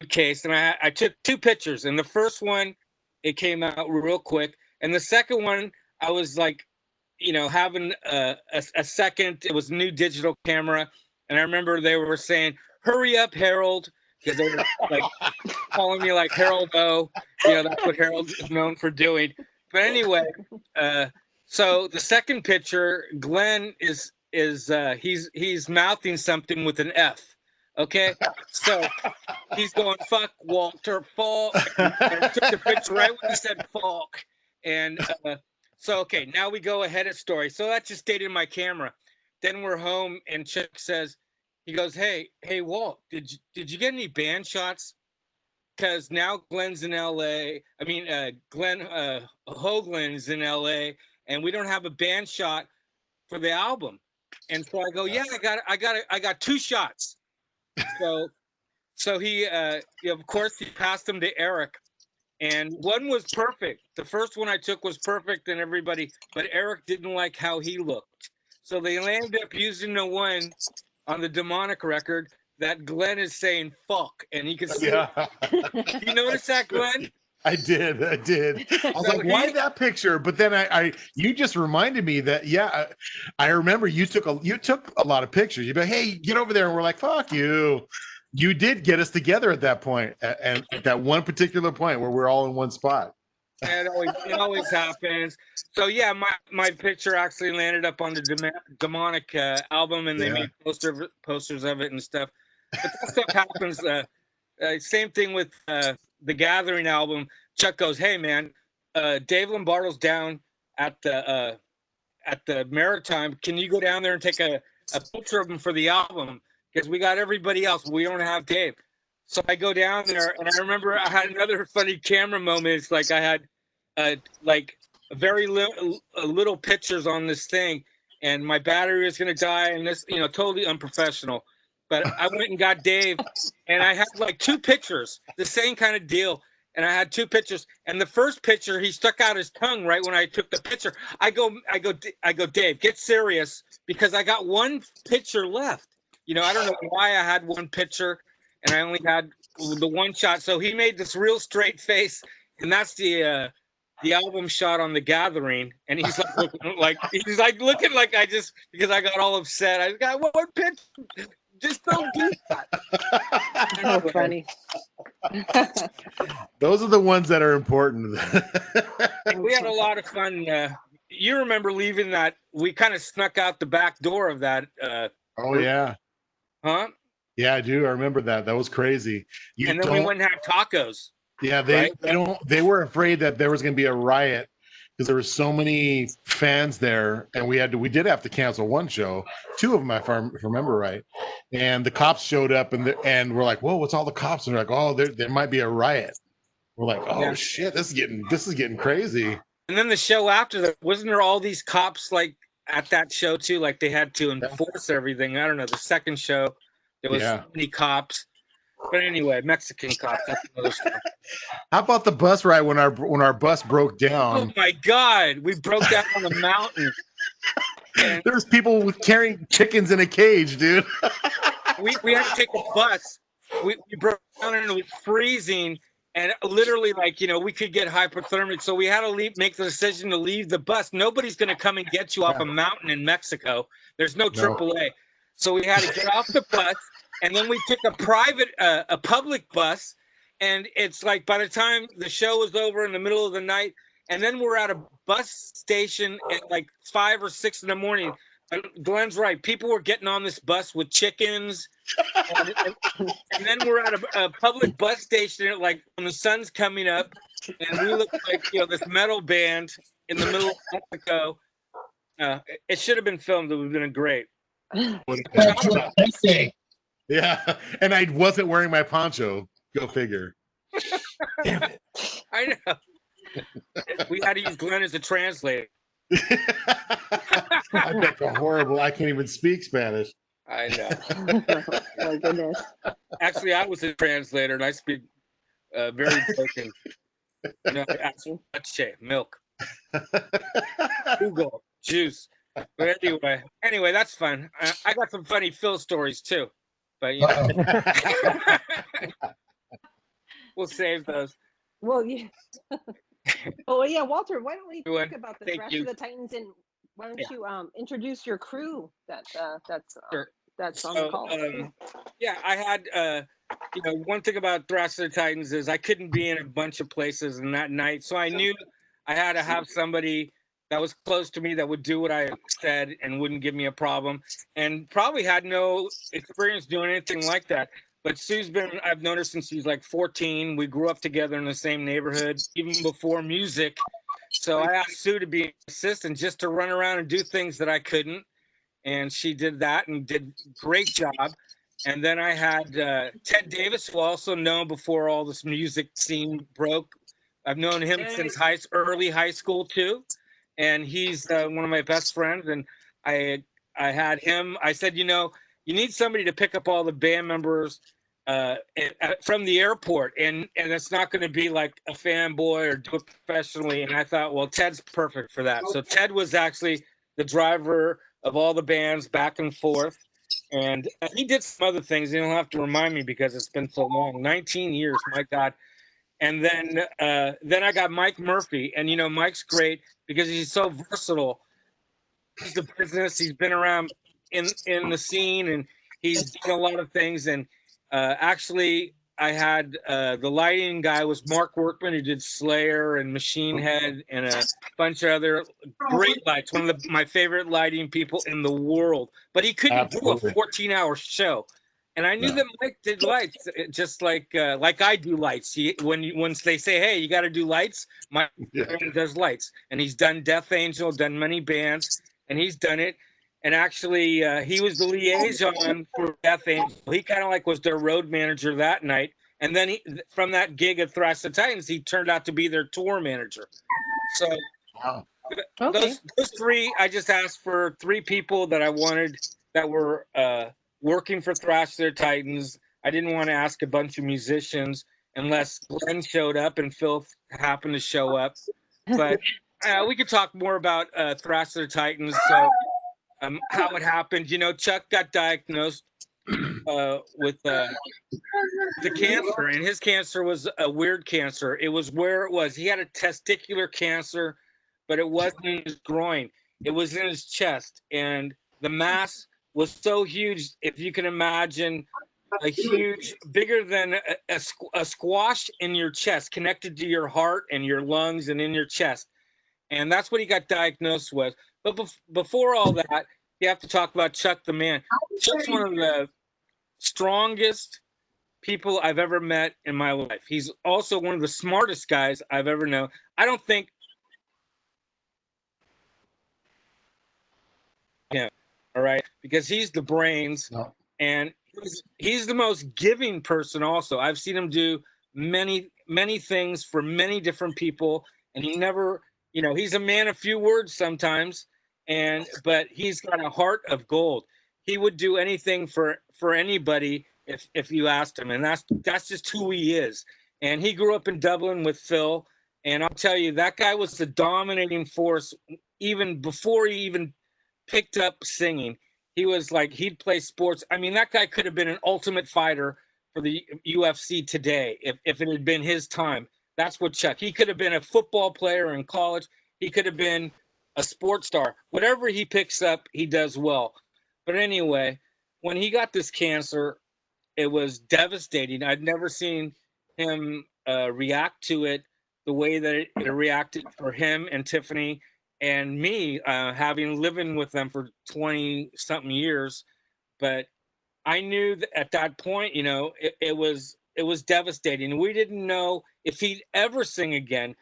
C: case, and I took 2 pictures. And the first one, it came out real quick. And the second one, I was like, having a second. It was a new digital camera. And I remember they were saying, hurry up, Harold, because they were like calling me like Harold O. That's what Harold is known for doing. But anyway, so the second picture, Glen is he's mouthing something with an F. Okay, so he's going, fuck Walter, fuck. And I took the picture right when he said fuck. And so, okay, now we go ahead of story. So that just stayed in my camera. Then we're home, and Chuck says, he goes, hey, Walt, did you get any band shots? Because now Glen's in LA. I mean, Glen Hoagland's in LA, and we don't have a band shot for the album. And so I go, yeah, I got 2 shots. So he, of course, he passed them to Eric, and one was perfect. The first one I took was perfect, and everybody, but Eric didn't like how he looked. So they landed up using the one on the Demonic record that Glenn is saying "fuck," and you can see.
E: Yeah.
C: You notice that, Glenn?
E: I did. I was
C: So
E: like, why that picture? But then you just reminded me that, yeah, I remember you took a lot of pictures. You'd be like, hey, get over there. And we're like, fuck you. You did get us together at that point, and at that one particular point where we're all in one spot.
C: It always happens. So yeah, my picture actually landed up on the Demonic album, and they made posters of it and stuff. But that stuff happens. Same thing with the Gathering album. Chuck goes, "Hey man, Dave Lombardo's down at the Maritime. Can you go down there and take a picture of him for the album? Because we got everybody else. We don't have Dave." So I go down there, and I remember I had another funny camera moment. It's like I had like very little pictures on this thing, and my battery was gonna die, and this, totally unprofessional. But I went and got Dave, and I had like 2 pictures, the same kind of deal. And I had 2 pictures, and the first picture, he stuck out his tongue right when I took the picture. I go, Dave, get serious, because I got 1 picture left. I don't know why I had 1 picture, and I only had the 1 shot. So he made this real straight face, and that's the album shot on the Gathering. And he's like looking like I just, because I got all upset. I got 1 picture. Just don't do that.
A: So funny.
E: Those are the ones that are important.
C: We had a lot of fun. You remember leaving that? We kind of snuck out the back door of that.
E: Oh yeah.
C: Huh?
E: Yeah, I do. I remember that. That was crazy.
C: And then we went and had tacos.
E: Yeah, they were afraid that there was going to be a riot because there were so many fans there, and we did have to cancel 1 show, 2 of them if I remember right. And the cops showed up, and we're like, "Whoa, what's all the cops?" And they're like, "Oh, there might be a riot." We're like, "Oh shit, this is getting crazy."
C: And then the show after that, wasn't there all these cops like at that show too? Like they had to enforce everything. I don't know. The second show, there was so many cops. But anyway, Mexican cops. That's another story.
E: How about the bus ride when our bus broke down?
C: Oh my God, we broke down on the mountain. And
E: there's people carrying chickens in a cage, dude.
C: we had to take a bus. We broke down and it was freezing, and literally we could get hypothermic. So we had to make the decision to leave the bus. Nobody's going to come and get you off a mountain in Mexico. There's no AAA. So we had to get off the bus. And then we took a public bus, and it's like by the time the show was over in the middle of the night, and then we're at a bus station at like 5 or 6 in the morning. Glenn's right. People were getting on this bus with chickens, and then we're at a public bus station like when the sun's coming up, and we look like this metal band in the middle of Mexico. It should have been filmed. It would have been great.
E: Yeah, and I wasn't wearing my poncho. Go figure.
C: Damn it. I know. We had to use Glenn as a translator.
E: I bet they're horrible. I can't even speak Spanish.
C: I know.
A: Oh, goodness.
C: Actually, I was a translator, and I speak very broken. Milk. Google. Juice. But anyway, that's fun. I got some funny Phil stories, too. But we'll save those.
A: Well, yeah. Oh yeah, Walter. Why don't we talk about the Thrash of the Titans, and why don't you introduce your crew that's on the call?
C: I had one thing about Thrash of the Titans is I couldn't be in a bunch of places in that night, so I knew I had to have somebody that was close to me that would do what I said and wouldn't give me a problem, and probably had no experience doing anything like that. But Sue's I've known her since she was like 14. We grew up together in the same neighborhood, even before music. So I asked Sue to be an assistant just to run around and do things that I couldn't. And she did that and did a great job. And then I had Ted Davis, who also known before all this music scene broke. I've known him since early high school too. And he's one of my best friends. And I had him. I said, you need somebody to pick up all the band members from the airport. And it's not going to be like a fanboy or do it professionally. And I thought, well, Ted's perfect for that. So Ted was actually the driver of all the bands back and forth. And he did some other things. You don't have to remind me because it's been so long. 19 years, my God. And then I got Mike Murphy, and Mike's great because he's so versatile. He's the business. He's been around in the scene, and he's done a lot of things. And actually, I had the lighting guy was Mark Workman, who did Slayer and Machine Head and a bunch of other great lights. One of my favorite lighting people in the world. But he couldn't do a 14-hour show. And I knew that Mike did lights, just like I do lights. Once they say, "Hey, you got to do lights," Mike does lights, and he's done Death Angel, done many bands, and he's done it. And actually, he was the liaison for Death Angel. He kind of like was their road manager that night. And then from that gig at Thrash the Titans, he turned out to be their tour manager. So those three, I just asked for 3 people that I wanted that were working for Thrash the Titans. I didn't want to ask a bunch of musicians unless Glenn showed up and Phil happened to show up. But we could talk more about Thrash the Titans. So how it happened. Chuck got diagnosed with the cancer, and his cancer was a weird cancer. It was where it was. He had a testicular cancer, but it wasn't in his groin. It was in his chest, and the mass was so huge, if you can imagine, bigger than a squash in your chest, connected to your heart and your lungs and in your chest. And that's what he got diagnosed with. But before all that, you have to talk about Chuck the Man. Chuck's one of the strongest people I've ever met in my life. He's also one of the smartest guys I've ever known. I don't think all right, because he's the brains, and he's the most giving person also. I've seen him do many things for many different people, and he never, he's a man of few words sometimes, but he's got a heart of gold. He would do anything for anybody if you asked him, and that's just who he is. And he grew up in Dublin with Phil, and I'll tell you, that guy was the dominating force even before he even picked up singing. He was like, he'd play sports. I mean, that guy could have been an ultimate fighter for the UFC today if it had been his time. That's what Chuck. He could have been a football player in college. He could have been a sports star. Whatever he picks up, he does well. But anyway, when he got this cancer, it was devastating. I'd never seen him react to it the way that it reacted for him and Tiffany and me, having living with them for 20-something years. But I knew that at that point, it was devastating. We didn't know if he'd ever sing again,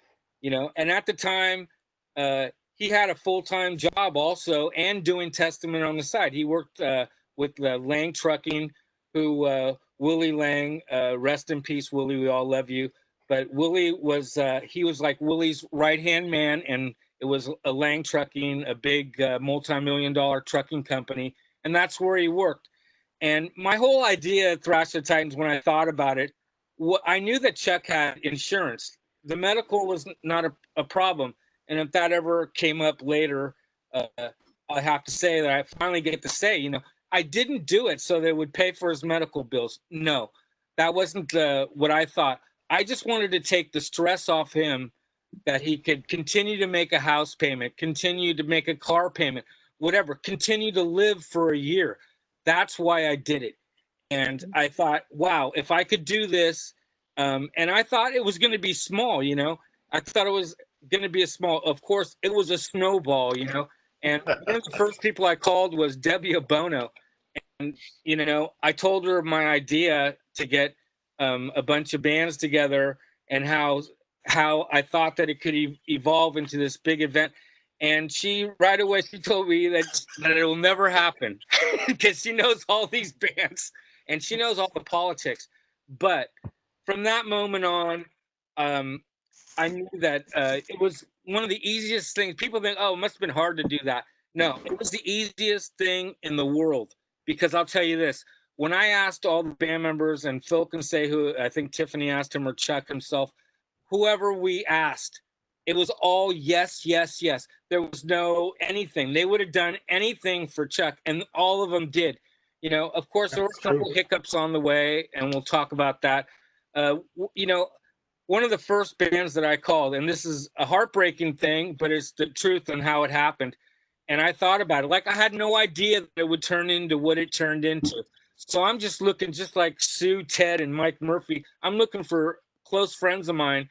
C: And at the time, he had a full-time job also and doing Testament on the side. He worked with Lang Trucking, who Willie Lang, rest in peace, Willie. We all love you. But Willie was he was like Willie's right-hand man, and it was a Lang Trucking, a big multi-million-dollar trucking company, and that's where he worked. And my whole idea of Thrash the Titans, when I thought about it, I knew that Chuck had insurance. The medical was not a problem. And if that ever came up later, I have to say that I finally get to say, I didn't do it so they would pay for his medical bills. No, that wasn't what I thought. I just wanted to take the stress off him, that he could continue to make a house payment, continue to make a car payment, whatever, continue to live for a year. That's why I did it. And I thought, wow, if I could do this, and I thought it was going to be small, I thought it was going to be a small, of course, it was a snowball, and one of the first people I called was Debbie Abono. And, I told her my idea to get a bunch of bands together and how I thought that it could evolve into this big event. And she right away, she told me that it will never happen because she knows all these bands and she knows all the politics. But from that moment on, I knew that it was one of the easiest things. People think, oh, it must have been hard to do that. No, it was the easiest thing in the world, because I'll tell you this. When I asked all the band members, and Phil can say who, I think Tiffany asked him or Chuck himself, whoever we asked, it was all yes, yes, yes. There was no anything. They would have done anything for Chuck, and all of them did. You know, of course, there were
E: That's
C: a couple
E: true.
C: hiccups on the way, and we'll talk about that. You know, one of the first bands that I called, and this is a heartbreaking thing, but it's the truth on how it happened. And I thought about it. Like, I had no idea that it would turn into what it turned into. So I'm just looking, just like Sue, Ted, and Mike Murphy, I'm looking for close friends of mine.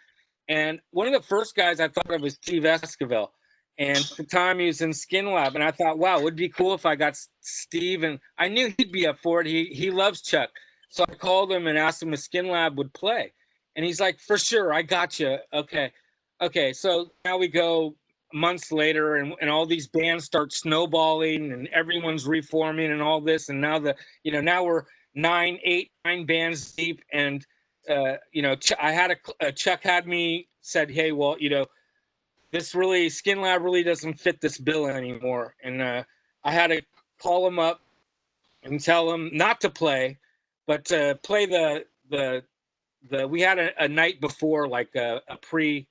C: And one of the first guys I thought of was Steve Esquivel. And at the time he was in Skin Lab. And I thought, wow, it would be cool if I got Steve. And I knew he'd be up for it. He loves Chuck. So I called him and asked him if Skin Lab would play. And he's like, for sure, I got you. Okay. Okay. So now we go months later, and all these bands start snowballing, and everyone's reforming and all this. And now now we're 9 bands deep. And, I had Chuck had me said, hey, well, this really, Skin Lab really doesn't fit this bill anymore. And I had to call him up and tell him not to play, but to play we had a night before, like a pre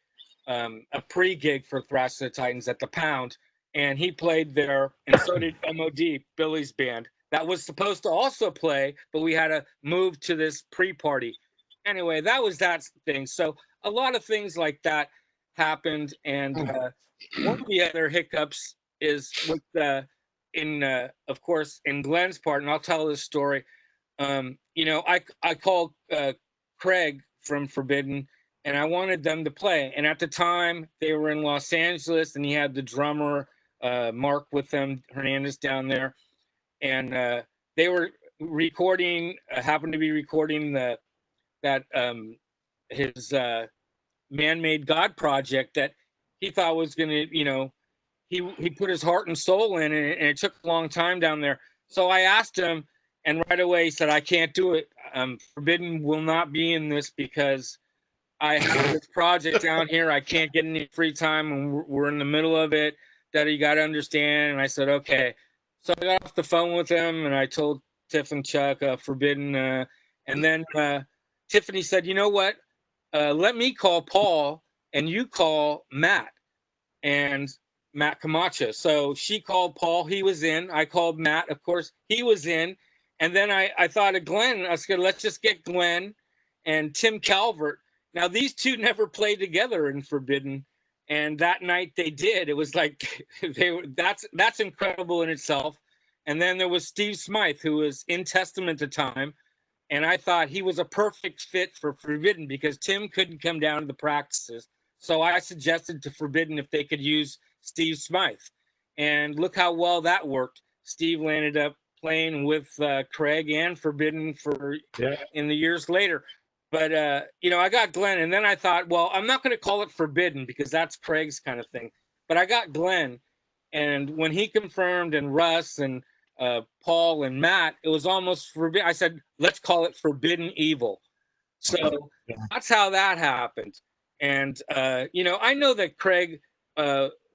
C: gig for Thrash of the Titans at the Pound, and he played there, and so did MOD, Billy's band. That was supposed to also play, but we had to move to this pre-party. Anyway, that was that thing. So a lot of things like that happened, and one of the other hiccups is with of course, in Glen's part, and I'll tell this story. I called Craig from Forbidden, and I wanted them to play. And at the time, they were in Los Angeles, and he had the drummer Mark with them, Hernandez, down there, and they were recording. Happened to be recording his Man-Made God project that he thought was going to, he put his heart and soul in it, and it took a long time down there. So I asked him, and right away he said, I can't do it. Forbidden will not be in this because I have this project down here. I can't get any free time, and we're in the middle of it. That you got to understand. And I said, okay. So I got off the phone with him, and I told Tiff and Chuck, Forbidden. And then Tiffany said, you know what? Let me call Paul, and you call Matt. And Matt Camacho. So she called Paul. He was in. I called Matt. Of course, he was in. And then I thought of Glen. I said, let's just get Glen and Tim Calvert. Now, these two never played together in Forbidden. And that night they did. It was like, that's incredible in itself. And then there was Steve Smythe, who was in Testament at the time. And I thought he was a perfect fit for Forbidden because Tim couldn't come down to the practices. So I suggested to Forbidden if they could use Steve Smythe. And look how well that worked. Steve landed up playing with Craig and Forbidden in the years later. But, I got Glen. And then I thought, well, I'm not going to call it Forbidden because that's Craig's kind of thing. But I got Glen. And when he confirmed, and Russ and Paul and Matt, it was almost forbidden. I said, let's call it Forbidden Evil. So that's how that happened. And I know that Craig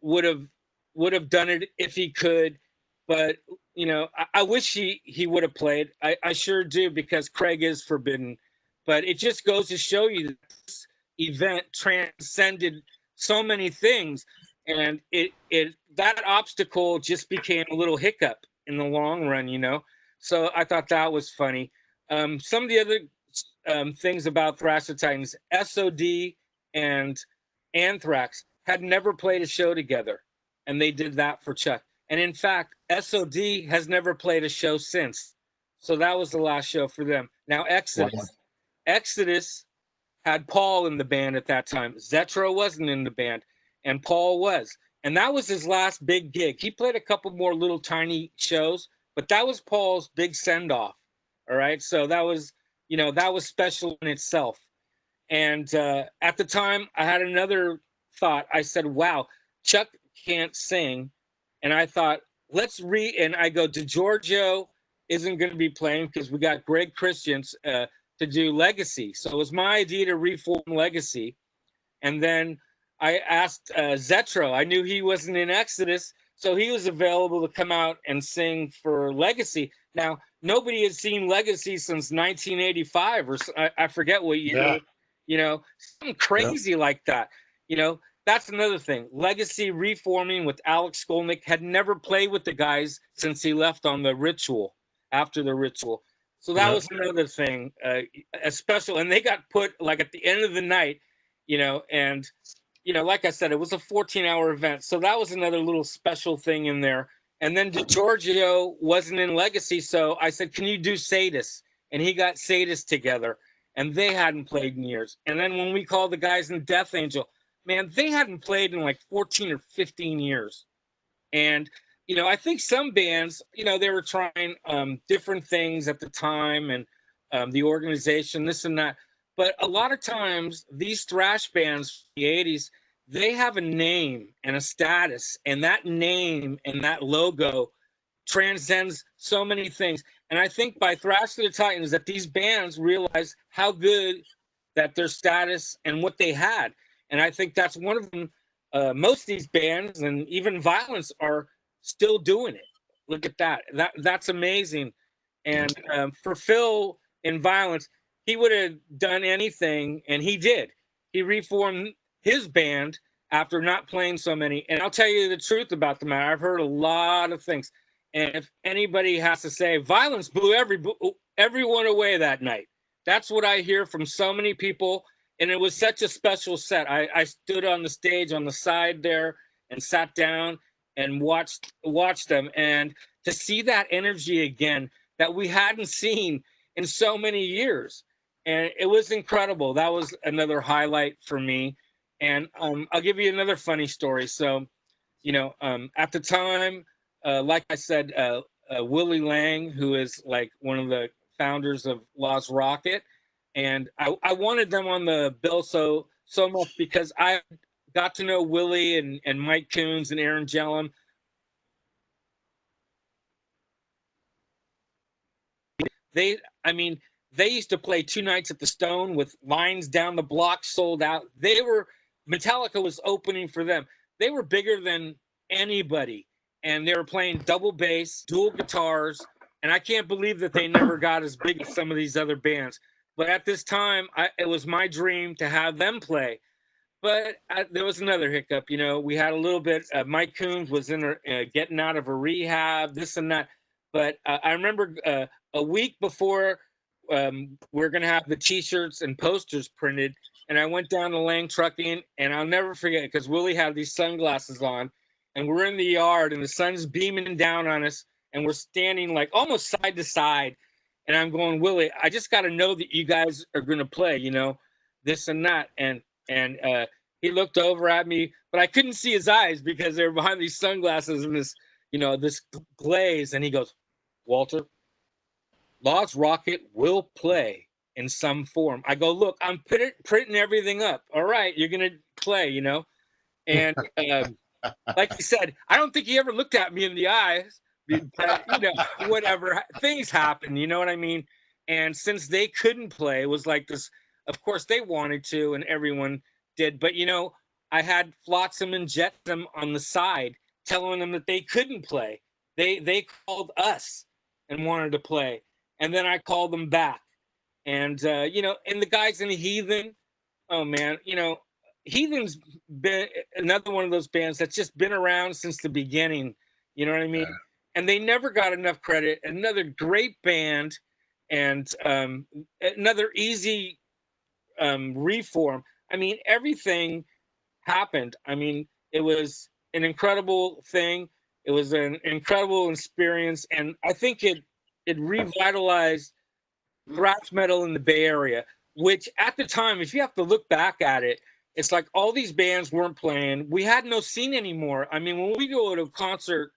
C: would have done it if he could, but I wish he would have played. I sure do, because Craig is Forbidden. But it just goes to show you that this event transcended so many things, and that obstacle just became a little hiccup in the long run. So I thought that was funny. Some of the other things about Thrash of the Titans, SOD and Anthrax had never played a show together, and they did that for Chuck. And in fact, SOD has never played a show since. So that was the last show for them. Now, Exodus had Paul in the band at that time. Zetro wasn't in the band, and Paul was. And that was his last big gig. He played a couple more little tiny shows, but that was Paul's big send-off. All right. So that was special in itself. And at the time, I had another thought. I said, wow, Chuck can't sing. And I thought, and I go, DeGiorgio isn't going to be playing because we got Greg Christians to do Legacy. So it was my idea to reform Legacy. And then I asked Zetro. I knew he wasn't in Exodus, so he was available to come out and sing for Legacy. Now, nobody had seen Legacy since 1985, or I forget what year. Something crazy like that. That's another thing. Legacy reforming with Alex Skolnick had never played with the guys since he left on the Ritual. after the ritual. So that was another thing, a special, and they got put like at the end of the night, and like I said, it was a 14-hour event. So that was another little special thing in there. And then DiGiorgio wasn't in Legacy, so I said, can you do Sadist? And he got Sadist together, and they hadn't played in years. And then when we called the guys in Death Angel, man, they hadn't played in like 14 or 15 years. And, I think some bands, they were trying different things at the time, and the organization, this and that. But a lot of times, these thrash bands from the 80s, they have a name and a status, and that name and that logo transcends so many things. And I think by Thrash to the Titans that these bands realized how good that their status and what they had. And I think that's one of them. Most of these bands and even Vio-Lence are still doing it. Look at that. That's amazing. And for Phil in Vio-Lence, he would have done anything, and he did. He reformed his band after not playing so many. And I'll tell you the truth about the matter. I've heard a lot of things. And if anybody has to say, Vio-Lence blew everyone away that night. That's what I hear from so many people. And it was such a special set. I stood on the stage on the side there and sat down and watched them. And to see that energy again that we hadn't seen in so many years. And it was incredible. That was another highlight for me. And I'll give you another funny story. So, at the time, like I said, Willie Lang, who is like one of the founders of Lost Rocket, and I wanted them on the bill so much because I got to know Willie and Mike Coons and Aaron Jellum. They used to play 2 nights at the Stone with lines down the block sold out. Metallica was opening for them. They were bigger than anybody, and they were playing double bass, dual guitars, and I can't believe that they never got as big as some of these other bands. But at this time, it was my dream to have them play. But there was another hiccup. We had a little bit. Mike Coons was getting out of a rehab, this and that. But I remember a week before we're going to have the T-shirts and posters printed, and I went down to Lang Trucking, and I'll never forget because Willie had these sunglasses on, and we're in the yard, and the sun's beaming down on us, and we're standing like almost side to side. And I'm going, Willie, I just got to know that you guys are going to play, this and that. And he looked over at me, but I couldn't see his eyes because they were behind these sunglasses and this, this glaze. And he goes, Walter, Lost Rocket will play in some form. I go, look, I'm printing everything up. All right, you're going to play, And like he said, I don't think he ever looked at me in the eyes. But, whatever, things happen, you know what I mean? And since they couldn't play, it was like this, of course they wanted to, and everyone did. But, I had Flotsam and Jetsam on the side telling them that they couldn't play. They called us and wanted to play. And then I called them back. And, and the guys in Heathen, oh, man, Heathen's been another one of those bands that's just been around since the beginning. You know what I mean? Yeah. And they never got enough credit. Another great band, and another easy reform. I mean, everything happened. I mean, it was an incredible thing. It was an incredible experience, and I think it revitalized thrash metal in the Bay Area, which at the time, if you have to look back at it, it's like all these bands weren't playing. We had no scene anymore. I mean, when we go to a concert,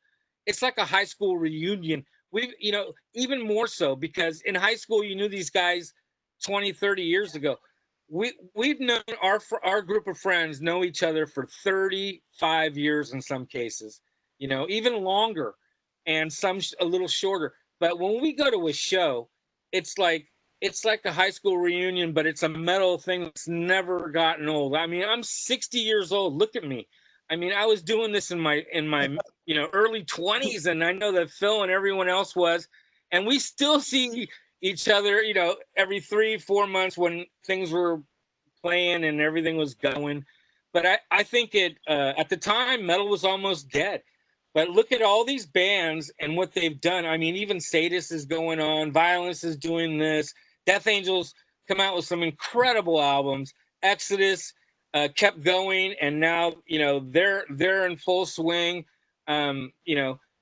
C: it's like a high school reunion. Even more so because in high school, you knew these guys 20, 30 years ago. We've known our group of friends know each other for 35 years in some cases, even longer, and some a little shorter. But when we go to a show, it's like a high school reunion, but it's a metal thing that's never gotten old. I mean, I'm 60 years old. Look at me. I mean, I was doing this in my early 20s, and I know that Phil and everyone else was, and we still see each other, every 3-4 months when things were playing and everything was going. But I think at the time, metal was almost dead. But look at all these bands and what they've done. I mean, even Sadist is going on, Vio-Lence is doing this, Death Angels come out with some incredible albums. Exodus kept going, and now they're in full swing.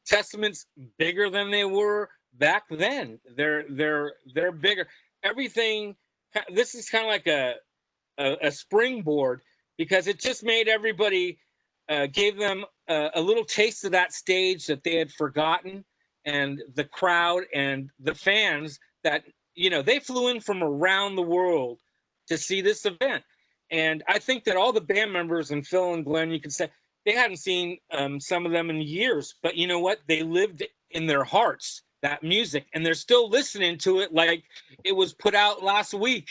C: Testament's bigger than they were back then. They're bigger. Everything. This is kind of like a springboard, because it just made everybody, gave them a little taste of that stage that they had forgotten, and the crowd and the fans that they flew in from around the world to see this event. And I think that all the band members, and Phil and Glenn, you could say they hadn't seen some of them in years, but you know what? They lived in their hearts that music, and they're still listening to it like it was put out last week.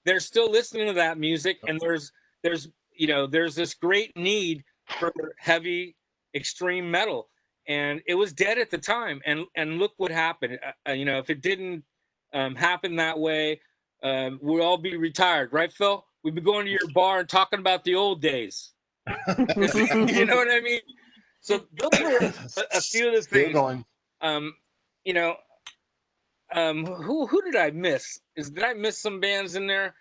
C: They're still listening to that music, and there's this great need for heavy extreme metal, and it was dead at the time. And look what happened. If it didn't happen that way, we'd all be retired, right, Phil? We'd be going to your bar and talking about the old days. You know what I mean? So those were a few of the things. Who did I miss? Did I miss some bands in there?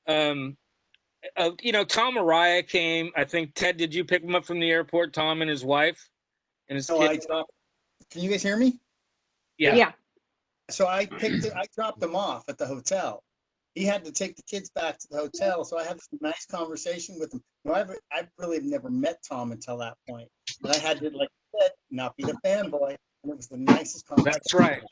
C: Tom Araya came. I think, Ted, did you pick him up from the airport? Tom and his wife and his kids.
N: Can you guys hear me?
C: Yeah.
N: So I dropped him off at the hotel. He had to take the kids back to the hotel, so I had a nice conversation with him. I really have never met Tom until that point. And I had to, like I said, not be the fanboy, and it was the nicest conversation.
C: That's right.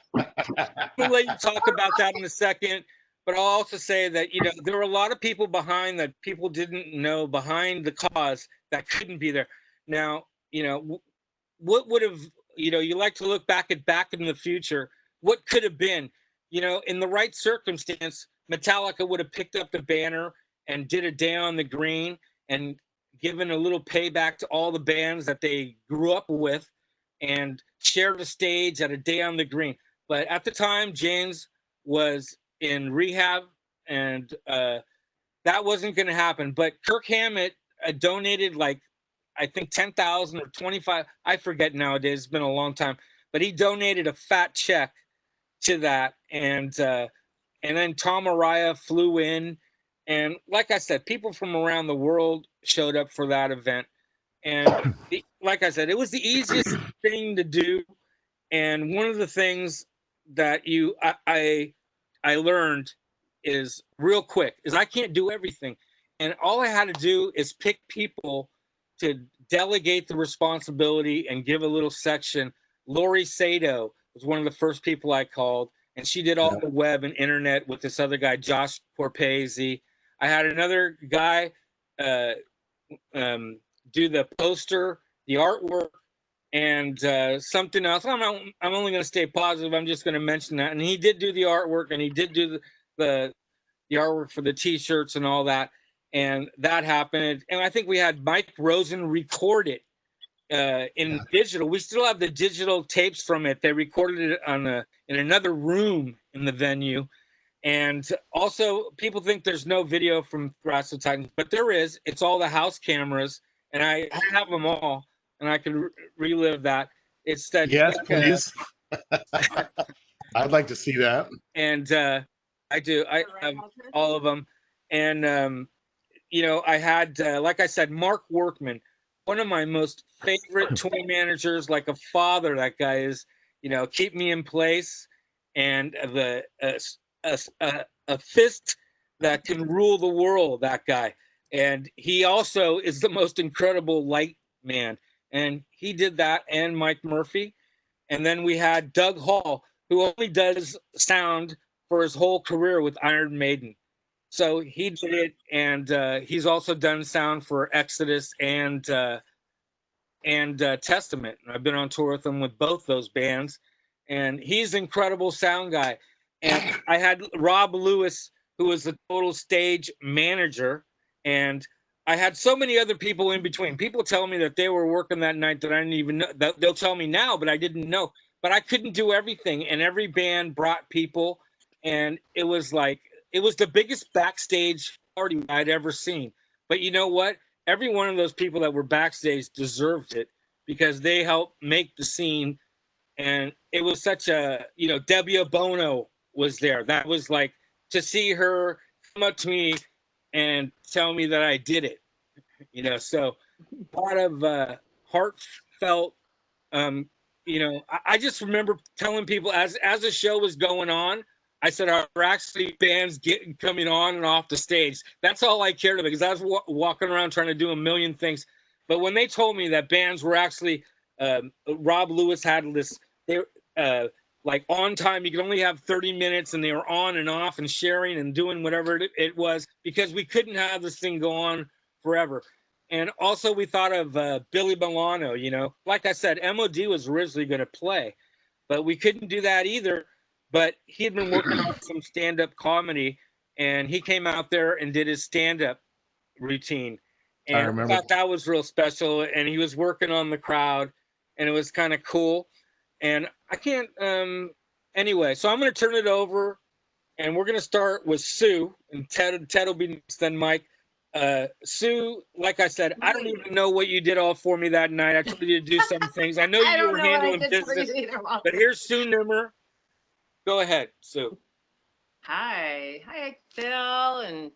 C: We'll let you talk about that in a second, but I'll also say that, there were a lot of people behind that people didn't know behind the cause that couldn't be there. Now, what would have, you like to look back in the future, what could have been, in the right circumstance, Metallica would have picked up the banner and did a Day on the Green and given a little payback to all the bands that they grew up with and shared a stage at a Day on the Green. But at the time, James was in rehab, and that wasn't going to happen. But Kirk Hammett donated, like, I think 10,000 or 25. I forget nowadays. It's been a long time. But he donated a fat check to that, and then Tom Araya flew in, and like I said, people from around the world showed up for that event. And like I said, it was the easiest thing to do. And one of the things that I learned is real quick is I can't do everything, and all I had to do is pick people to delegate the responsibility and give a little section. Lori Sato was one of the first people I called, and she did all the web and internet with this other guy, Josh Corpese. I had another guy do the poster, the artwork, and something else. I'm only going to stay positive. I'm just going to mention that. And he did do the artwork, and he did do the artwork for the T-shirts and all that. And that happened. And I think we had Mike Rosen record it in digital. We still have the digital tapes from it. They recorded it in another room in the venue. And also, people think there's no video from Thrash the Titans, but there is. It's all the house cameras, and I have them all, and I can relive that. It's that.
E: Yes, please. I'd like to see that.
C: And I do. I have all of them. And I had, like I said, Mark Workman, one of my most favorite toy managers, like a father. That guy is, keep me in place, and a fist that can rule the world. That guy, and he also is the most incredible light man, and he did that. And Mike Murphy, and then we had Doug Hall, who only does sound for his whole career with Iron Maiden. So he did it, and he's also done sound for Exodus and Testament. I've been on tour with him with both those bands, and he's an incredible sound guy. And I had Rob Lewis, who was the total stage manager, and I had so many other people in between. People tell me that they were working that night that I didn't even know. They'll tell me now, but I didn't know. But I couldn't do everything, and every band brought people, and it was the biggest backstage party I'd ever seen. But you know what? Every one of those people that were backstage deserved it, because they helped make the scene. And it was such a, Debbie Bono was there. That was like, to see her come up to me and tell me that I did it, so a lot of heartfelt, I just remember telling people as the show was going on, I said, are actually bands coming on and off the stage? That's all I cared about, because I was walking around trying to do a million things. But when they told me that bands were actually, Rob Lewis had this, they like on time, you could only have 30 minutes, and they were on and off and sharing and doing whatever it was, because we couldn't have this thing go on forever. And also we thought of Billy Milano, like I said, MOD was originally going to play, but we couldn't do that either. But he had been working on some stand-up comedy, and he came out there and did his stand-up routine. And I
E: remember.
C: thought that was real special. And he was working on the crowd, and it was kind of cool. And I can't, anyway, so I'm going to turn it over, and we're going to start with Sue, and Ted will be next, then Mike. Sue, like I said, I don't even know what you did all for me that night. I told you to do some things. I know you were handling business, but here's Sue Nimmer. Go ahead, Sue.
O: Hi, Phil and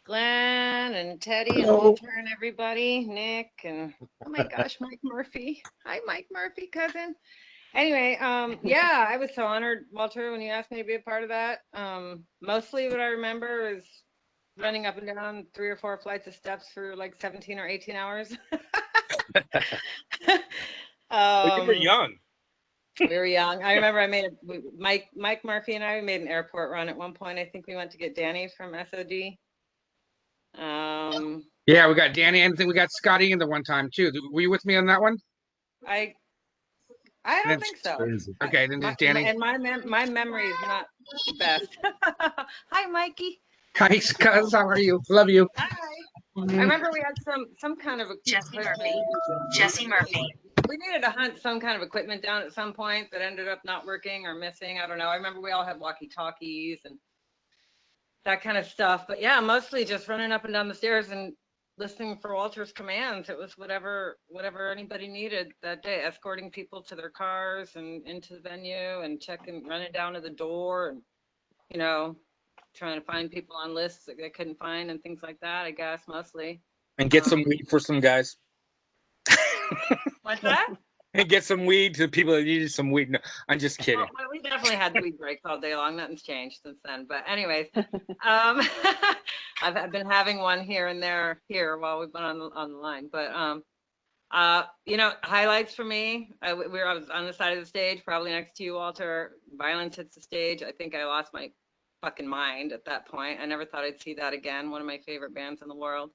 O: Glenn and Teddy and Walter and everybody, Nick and oh my gosh, Mike Murphy. Hi, Mike Murphy, cousin. Anyway, yeah, I was so honored, Walter, when you asked me to be a part of that. Mostly what I remember is running up and down 3 or 4 flights of steps for like 17 or 18 hours.
C: Well, you were young.
O: We were young. I remember Mike Murphy and I made an airport run at one point. I think we went to get Danny from SOD.
P: Yeah, we got Danny, and I think we got Scotty in the one time too. Were you with me on that one?
O: I don't think so.
P: Okay, then there's Danny.
O: And my memory is not the best. Hi, Mikey.
P: Hi, cuz. How are you? Love you.
O: Hi. I remember we had some kind of Jesse Murphy. We needed to hunt some kind of equipment down at some point that ended up not working or missing. I don't know. I remember we all had walkie-talkies and that kind of stuff. But yeah, mostly just running up and down the stairs and listening for Walter's commands. It was whatever anybody needed that day, escorting people to their cars and into the venue and running down to the door and, trying to find people on lists that they couldn't find and things like that, I guess, mostly.
C: And get some weed for some guys.
O: What's that?
C: And get some weed to people that needed some weed. No, I'm just kidding.
O: Well, we definitely had weed breaks all day long. Nothing's changed since then. But anyways, I've been having one here and there while we've been on the line. But highlights for me. I was on the side of the stage, probably next to you, Walter. Vio-Lence hits the stage. I think I lost my fucking mind at that point. I never thought I'd see that again. One of my favorite bands in the world.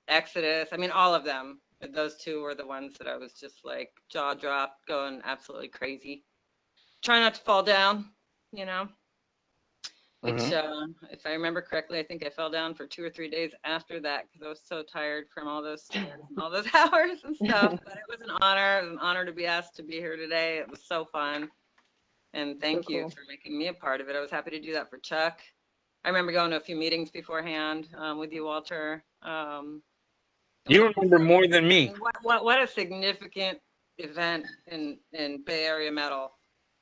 O: Exodus. I mean, all of them. Those two were the ones that I was just like jaw dropped, going absolutely crazy. Try not to fall down, which if I remember correctly, I think I fell down for 2 or 3 days after that because I was so tired from all those stairs and all those hours and stuff. But it was an honor. It was an honor to be asked to be here today. It was so fun. And thank you for making me a part of it. I was happy to do that for Chuck. I remember going to a few meetings beforehand with you, Walter.
C: You remember more than me.
O: What a significant event in Bay Area metal.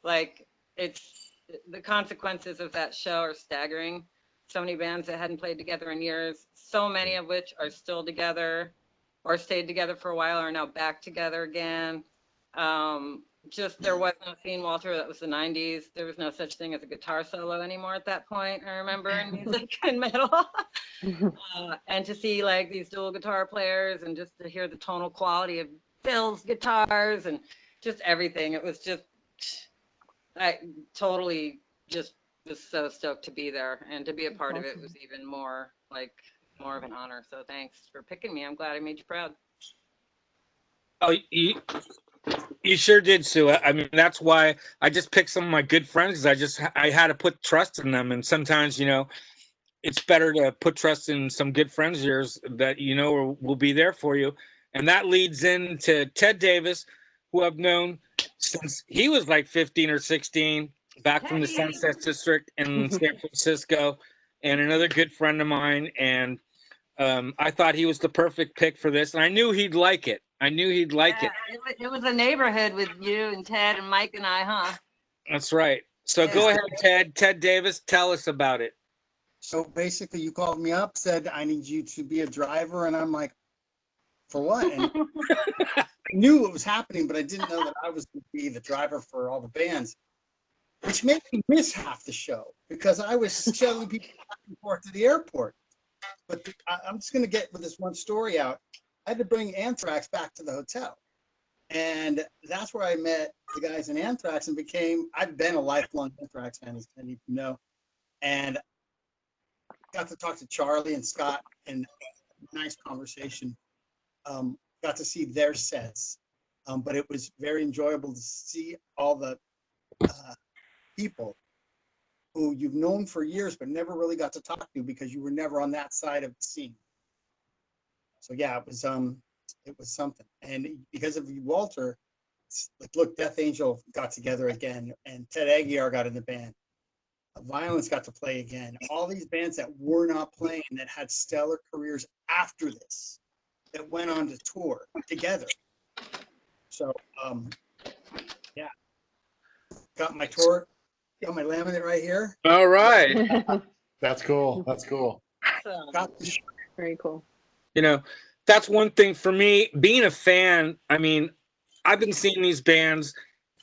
O: Like, it's the consequences of that show are staggering. So many bands that hadn't played together in years, so many of which are still together or stayed together for a while, are now back together again. There was no scene, Walter. That was the 90s. There was no such thing as a guitar solo anymore at that point, I remember, in music and metal. And to see like these dual guitar players and just to hear the tonal quality of Phil's guitars and just everything. It was just, I totally just was so stoked to be there, and to be a part of it was even more of an honor. So thanks for picking me. I'm glad I made you proud.
C: Oh, you sure did, Sue. I mean, that's why I just picked some of my good friends, because I had to put trust in them. And sometimes, it's better to put trust in some good friends of yours that will be there for you. And that leads into Ted Davis, who I've known since he was like 15 or 16, back from the Sunset District in San Francisco, and another good friend of mine. And I thought he was the perfect pick for this, and I knew he'd like it. I knew he'd like it.
O: It was a neighborhood with you and Ted and Mike and I, huh?
C: That's right. So go ahead, Ted. Ted Davis, tell us about it.
N: So basically, you called me up, said, I need you to be a driver. And I'm like, for what? And I knew what was happening, but I didn't know that I was going to be the driver for all the bands, which made me miss half the show because I was shuttling people back and forth to the airport. But I'm just going to get with this one story out. I had to bring Anthrax back to the hotel. And that's where I met the guys in Anthrax and I've been a lifelong Anthrax fan, as many of you know. And got to talk to Charlie and Scott and nice conversation. Got to see their sets. But it was very enjoyable to see all the people who you've known for years but never really got to talk to because you were never on that side of the scene. So yeah, it was something. And because of Walter, like look, Death Angel got together again, and Ted Aguiar got in the band. Vio-Lence got to play again. All these bands that were not playing that had stellar careers after this, that went on to tour together. So yeah, got my tour, got my laminate right here.
C: All right.
E: That's cool. That's cool.
N: Got the
A: Very cool.
C: You know, that's one thing for me, being a fan. I mean, I've been seeing these bands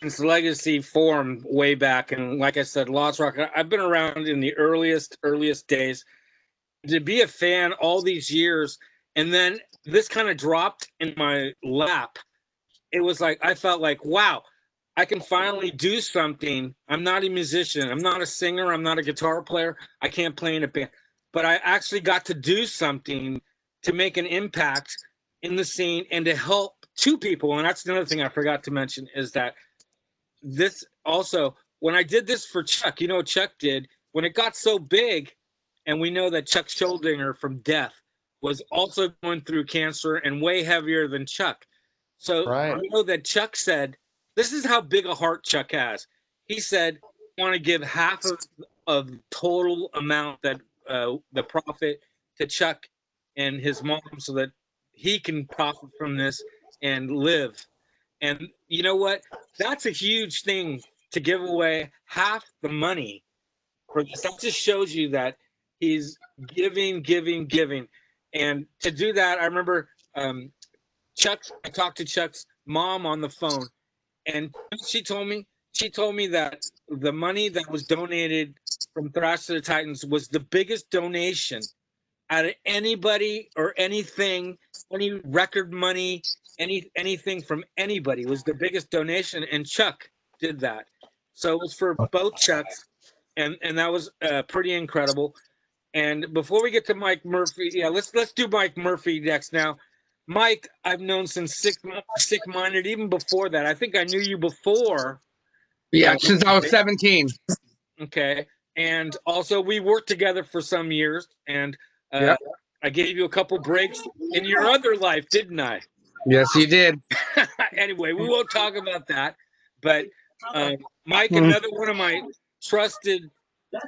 C: since Legacy formed way back. And like I said, Lost Rock, I've been around in the earliest days. To be a fan all these years, and then this kind of dropped in my lap. It was like, I felt like, wow, I can finally do something. I'm not a musician. I'm not a singer. I'm not a guitar player. I can't play in a band. But I actually got to do something to make an impact in the scene and to help two people. And that's another thing I forgot to mention is that this also, when I did this for Chuck, you know what Chuck did? When it got so big, and we know that Chuck Schuldiner from Death was also going through cancer and way heavier than Chuck. So I know that Chuck said, this is how big a heart Chuck has. He said, I want to give half of total amount that the profit to Chuck and his mom so that he can profit from this and live. And you know what? That's a huge thing to give away half the money for this. That just shows you that he's giving. And to do that, I remember I talked to Chuck's mom on the phone, and she told me that the money that was donated from Thrash to the Titans was the biggest donation out of anybody or anything, any record money, anything from anybody was the biggest donation, and Chuck did that. So it was for both Chucks, and that was pretty incredible. And before we get to Mike Murphy, yeah, let's do Mike Murphy next. Now, Mike, I've known since Sick Minded, even before that. I think I knew you before.
P: Yeah, since I was 17.
C: Okay, and also we worked together for some years, and
P: Yep.
C: I gave you a couple breaks in your other life, didn't I?
P: Yes, you did.
C: Anyway, we won't talk about that. But Mike, another one of my trusted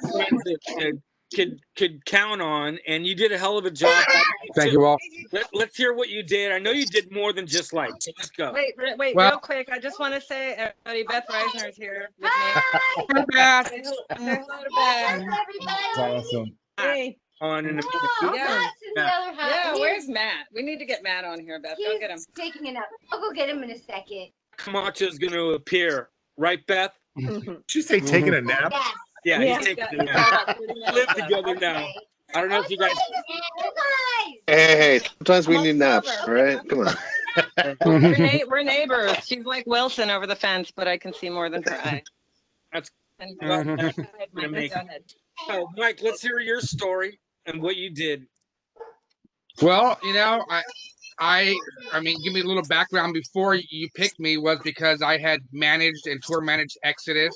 C: friends that could count on, and you did a hell of a job.
P: Thank you all.
C: Let's hear what you did. I know you did more than just like. So let's go.
O: Wait,
P: Well-
O: real quick. I just want to say, everybody, Beth Reisner is here with me.
P: Hi, Beth.
O: Say hello to Beth.
E: That's awesome.
A: Hey.
C: On in a
O: Yeah.
K: in the other house.
O: Yeah, where's Matt? We need to get Matt on here, Beth. Go get him.
K: He's taking a nap. I'll go get him in a second.
C: Camacho's going to appear, right, Beth?
E: Did you say taking a nap?
C: Yeah,
A: Yeah.
C: he's taking a nap. Live together now. I don't know if you guys.
H: Hey, sometimes we need naps, all right? Come on.
O: We're neighbors. She's like Wilson over the fence, but I can see more than her eye.
C: That's
O: And
C: Mike, so, Mike, let's hear your story and what you did.
P: Well, you know, I mean, give me a little background before you picked me was because I had managed and tour managed Exodus.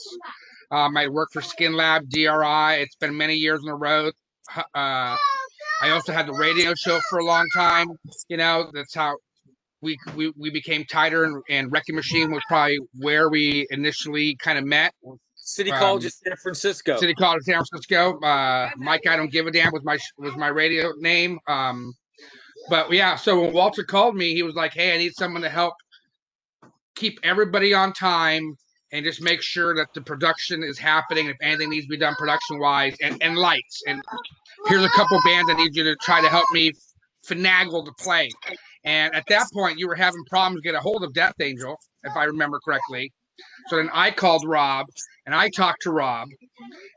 P: I worked for Skin Lab, DRI. It's been many years on the road. I also had the radio show for a long time. You know, that's how we became tighter, and Wrecking Machine was probably where we initially kind of met.
C: City College of San Francisco.
P: City College of San Francisco. Mike, I Don't Give a Damn was my radio name. But yeah, so when Walter called me, he was like, "Hey, I need someone to help keep everybody on time and just make sure that the production is happening. If anything needs to be done production wise, and lights. And here's a couple bands I need you to try to help me finagle to play." And at that point, you were having problems get a hold of Death Angel, if I remember correctly. So then I called Rob, and I talked to Rob,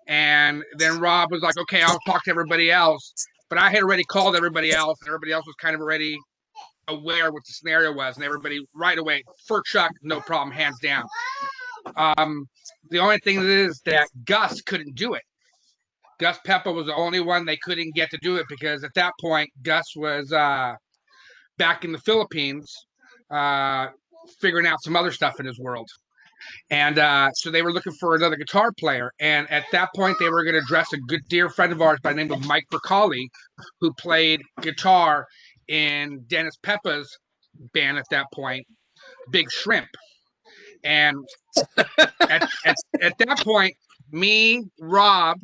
P: and then Rob was like, "Okay, I'll talk to everybody else." But I had already called everybody else, and everybody else was kind of already aware what the scenario was, and everybody right away for Chuck, no problem, hands down. The only thing is that Gus couldn't do it. Gus Peppa was the only one they couldn't get to do it because at that point Gus was back in the Philippines, figuring out some other stuff in his world. And so they were looking for another guitar player. And at that point, they were going to dress a good dear friend of ours by the name of Mike Bercali, who played guitar in Dennis Peppa's band at that point, Big Shrimp. And at that point, me, Rob,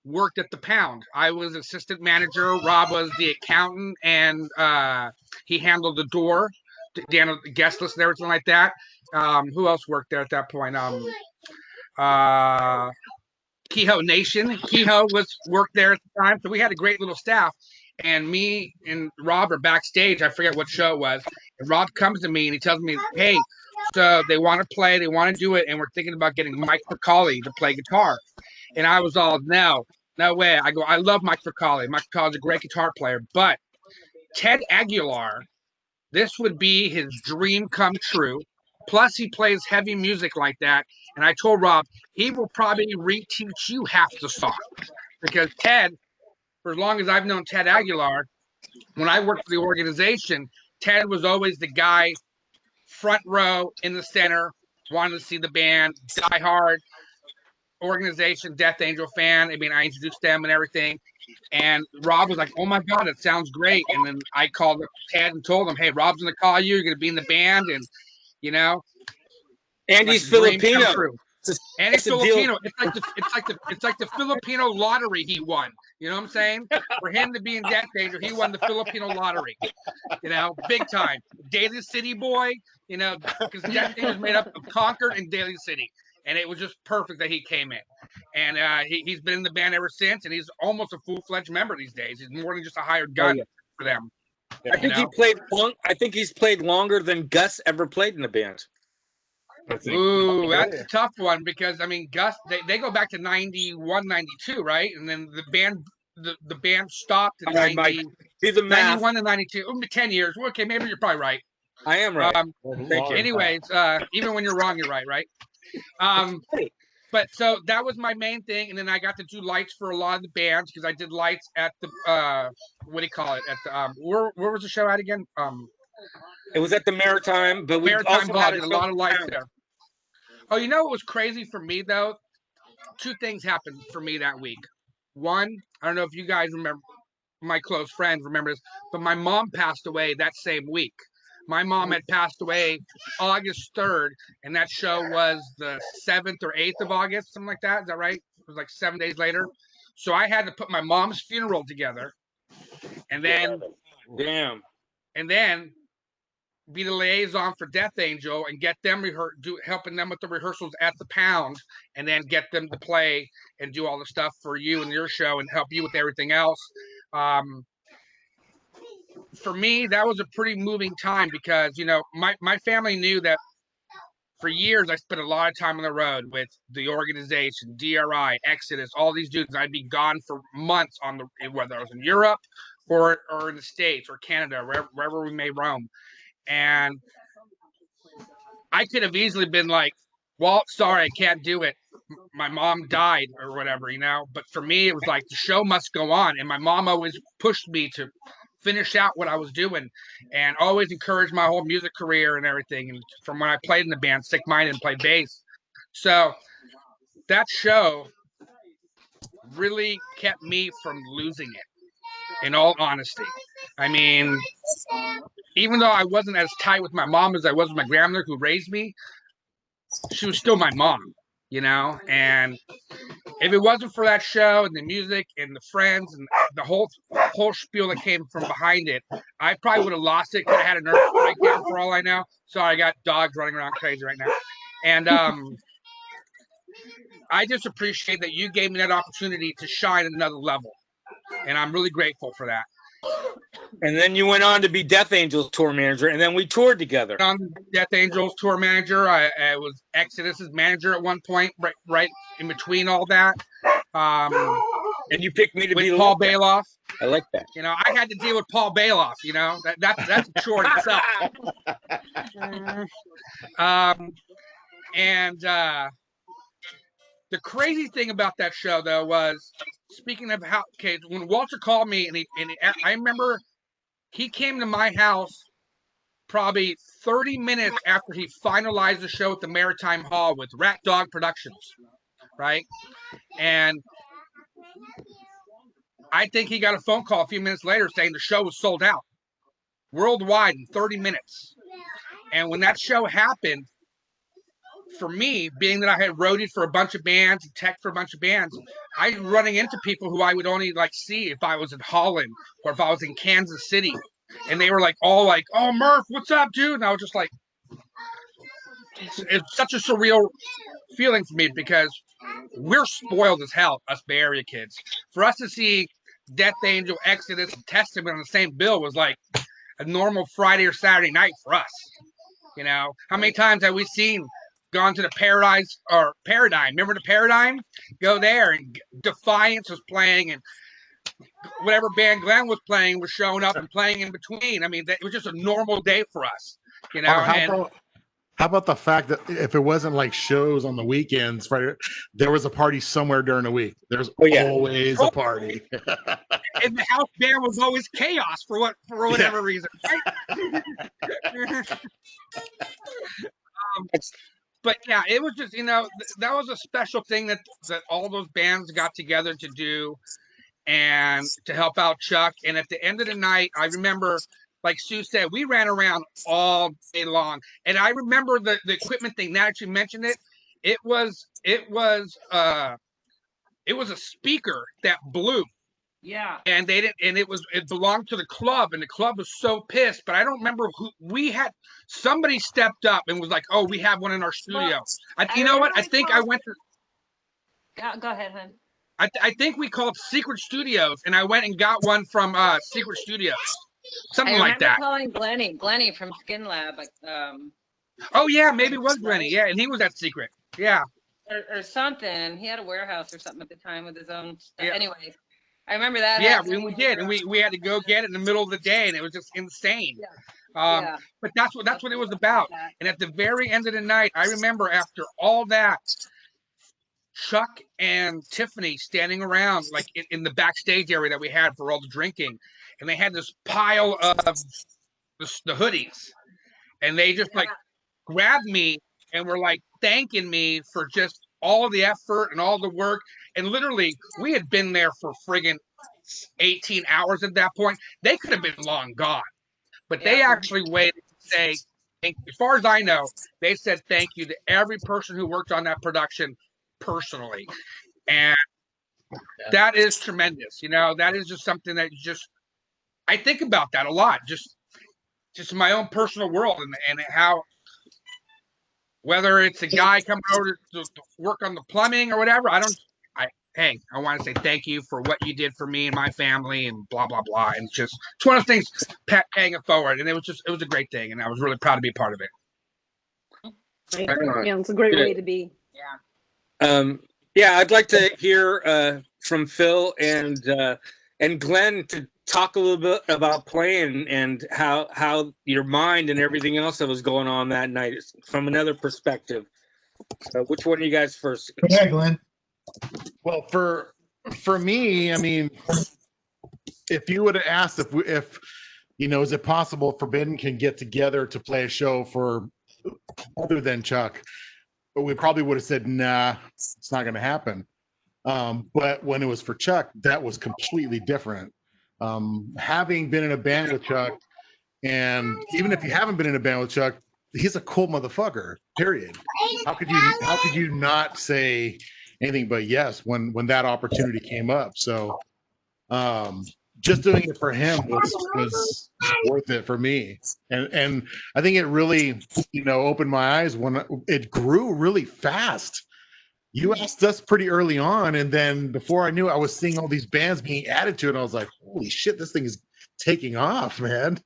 P: worked at the Pound. I was assistant manager. Rob was the accountant, and he handled the door, the guest list and everything like that. Who else worked there at that point? Kehoe Nation. Kehoe worked there at the time, so we had a great little staff. And me and Rob are backstage. I forget what show it was. And Rob comes to me and he tells me, "Hey, so they want to play, they want to do it, and we're thinking about getting Mike Bercali to play guitar." And I was all, no way. I go, I love Mike Bercali. Mike Bercali's a great guitar player, but Ted Aguilar, this would be his dream come true. Plus, he plays heavy music like that. And I told Rob, he will probably reteach you half the song. Because Ted, for as long as I've known Ted Aguilar, when I worked for the organization, Ted was always the guy front row in the center, wanted to see the band, diehard organization, Death Angel fan. I mean, I introduced them and everything. And Rob was like, "Oh my God, it sounds great." And then I called Ted and told him, "Hey, Rob's going to call you. You're going to be in the band." And,
C: and he's Filipino.
P: And he's Filipino. It's like the Filipino lottery he won. You know what I'm saying? For him to be in Death Angel, he won the Filipino lottery. Big time. Daly City boy. Because Death Angel is made up of Concord and Daly City, and it was just perfect that he came in. And he's been in the band ever since, and he's almost a full-fledged member these days. He's more than just a hired gun for them.
C: I think he's played longer than Gus ever played in the band.
P: Ooh, that's a tough one because Gus, they go back to 91, 92, right? And then the band stopped in 91 to 92. 10 years. Well, okay, maybe you're probably right.
C: I am right.
P: Thank you. Anyways, even when you're wrong, you're right? But so that was my main thing, and then I got to do lights for a lot of the bands because I did lights at the what do you call it? At the where was the show at again?
C: It was at the Maritime, but we also had
P: a lot of lights there. Oh, you know what was crazy for me though? Two things happened for me that week. One, I don't know if you guys remember, my close friends remember this, but my mom passed away that same week. My mom had passed away August 3rd, and that show was the 7th or 8th of August, something like that. Is that right? It was like 7 days later. So I had to put my mom's funeral together, and then, be the liaison for Death Angel and get them helping them with the rehearsals at the Pound, and then get them to play and do all the stuff for you and your show and help you with everything else. For me, that was a pretty moving time because, my family knew that for years I spent a lot of time on the road with the organization, DRI, Exodus, all these dudes. I'd be gone for months whether I was in Europe or in the States or Canada, wherever we may roam. And I could have easily been like, "Walt, sorry, I can't do it. My mom died," or whatever, But for me, it was like the show must go on. And my mom always pushed me to finish out what I was doing and always encouraged my whole music career and everything. And from when I played in the band, Sick Minded, and played bass. So that show really kept me from losing it, in all honesty. Even though I wasn't as tight with my mom as I was with my grandmother who raised me, she was still my mom, and if it wasn't for that show and the music and the friends and the whole spiel that came from behind it, I probably would have lost it. Could have had a nervous breakdown for all I know. Sorry, I got dogs running around crazy right now. And I just appreciate that you gave me that opportunity to shine at another level. And I'm really grateful for that.
C: And then you went on to be Death Angels tour manager, and then we toured together.
P: On Death Angels tour manager, I was Exodus's manager at one point, right in between all that.
C: And you picked me to
P: with
C: be
P: Paul Bailoff.
C: I like that.
P: You know, I had to deal with Paul Bailoff. You know, that's a chore in itself. The crazy thing about that show, though, was speaking of how when Walter called me I remember he came to my house probably 30 minutes after he finalized the show at the Maritime Hall with Rat Dog Productions, right? And I think he got a phone call a few minutes later saying the show was sold out worldwide in 30 minutes. And when that show happened, for me, being that I had roadied for a bunch of bands and tech for a bunch of bands, I was running into people who I would only see if I was in Holland or if I was in Kansas City. And they were all like, "Oh, Murph, what's up, dude?" And I was just like, it's such a surreal feeling for me because we're spoiled as hell, us Bay Area kids. For us to see Death Angel, Exodus, and Testament on the same bill was like a normal Friday or Saturday night for us. You know, how many times have we gone to the Paradigm? Remember the Paradigm? Go there, and Defiance was playing, and whatever band Glenn was playing was showing up and playing in between. I mean, it was just a normal day for us. You know,
E: how about the fact that if it wasn't like shows on the weekends, right, there was a party somewhere during the week. There's always a party.
P: And the house band was always chaos for whatever reason. Right? But yeah, it was just, you know, that was a special thing that all those bands got together to do and to help out Chuck. And at the end of the night, I remember, like Sue said, we ran around all day long. And I remember the equipment thing. Now that you mentioned it, it was a speaker that blew.
O: Yeah.
P: And it belonged to the club, and the club was so pissed, but I don't remember who somebody stepped up and was like, "Oh, we have one in our studio." You know what? I think I went to
O: Go ahead, hon.
P: I think we called Secret Studios, and I went and got one from Secret Studios. Something like that.
O: I remember calling Glenny from Skin Lab.
P: Oh yeah, maybe it was Glenny. Yeah, and he was at Secret. Yeah.
O: Or something. He had a warehouse or something at the time with his own stuff.
P: Yeah.
O: Anyways. I remember that.
P: Yeah, we did, and we had to go get it in the middle of the day, and it was just insane.
O: Yeah.
P: But that's what it was about. And at the very end of the night, I remember after all that, Chuck and Tiffany standing around like in the backstage area that we had for all the drinking, and they had this pile of the hoodies, and they just grabbed me and were like thanking me for just all of the effort and all the work. And literally, we had been there for friggin' 18 hours at that point. They could have been long gone. But they actually waited to say, as far as I know, they said thank you to every person who worked on that production personally. And that is tremendous. You know, that is just something that I think about that a lot, just in my own personal world and how, whether it's a guy coming over to work on the plumbing or whatever, I want to say thank you for what you did for me and my family and blah, blah, blah. And it's one of the things, paying it forward. And it was a great thing. And I was really proud to be a part of it.
A: Yeah, it's a great way to be.
O: Yeah.
C: Yeah, I'd like to hear from Phil and Glenn to talk a little bit about playing and how your mind and everything else that was going on that night from another perspective. So which one of you guys first?
D: Yeah, Glenn.
E: Well, for me, I mean, if you would have asked if you know, is it possible Forbidden can get together to play a show for other than Chuck, but we probably would have said, nah, it's not going to happen. But when it was for Chuck, that was completely different. Having been in a band with Chuck, and even if you haven't been in a band with Chuck, he's a cool motherfucker, period. How could you not say anything but yes when that opportunity came up. So just doing it for him was worth it for me. And I think it really, opened my eyes when it grew really fast. You asked us pretty early on, and then before I knew it, I was seeing all these bands being added to it, and I was like, holy shit, this thing is taking off, man.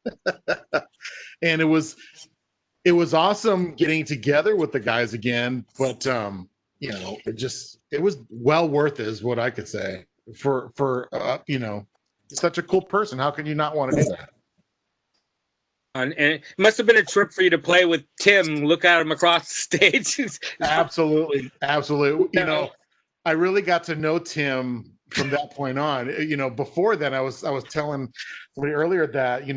E: And it was awesome getting together with the guys again, but it was well worth it, is what I could say. For such a cool person, how can you not want to do that?
C: And it must have been a trip for you to play with Tim. Look at him across the stage.
E: Absolutely. I really got to know Tim from that point on. Before then, I was telling somebody earlier that he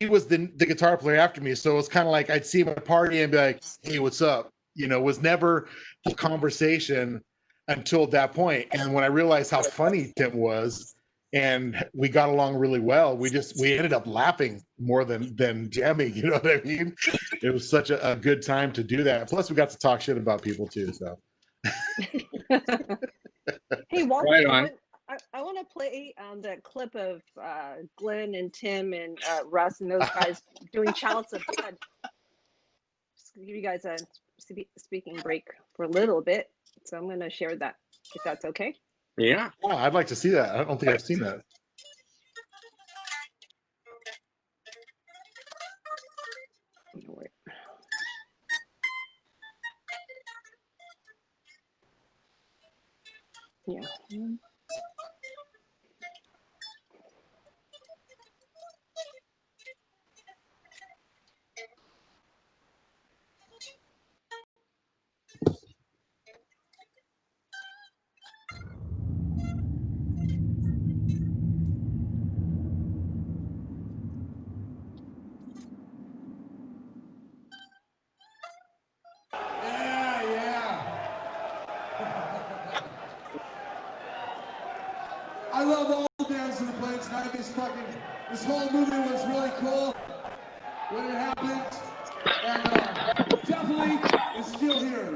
E: was the guitar player after me, so it was kind of like I'd see him at a party and be like, "Hey, what's up?" It was never a conversation until that point. And when I realized how funny Tim was, and we got along really well, we ended up laughing more than jamming. You know what I mean? It was such a good time to do that. Plus, we got to talk shit about people too. So.
A: Hey, Walter,
C: Right on.
A: I want to play that clip of Glenn and Tim and Russ and those guys doing Chalice of Blood. Just give you guys a speaking break for a little bit. So I'm going to share that, if that's okay.
C: Yeah.
E: Oh, I'd like to see that. I don't think I've seen that.
A: Yeah.
Q: I love all the bands that are playing tonight. This whole movement was really cool when it happened, and definitely is still here,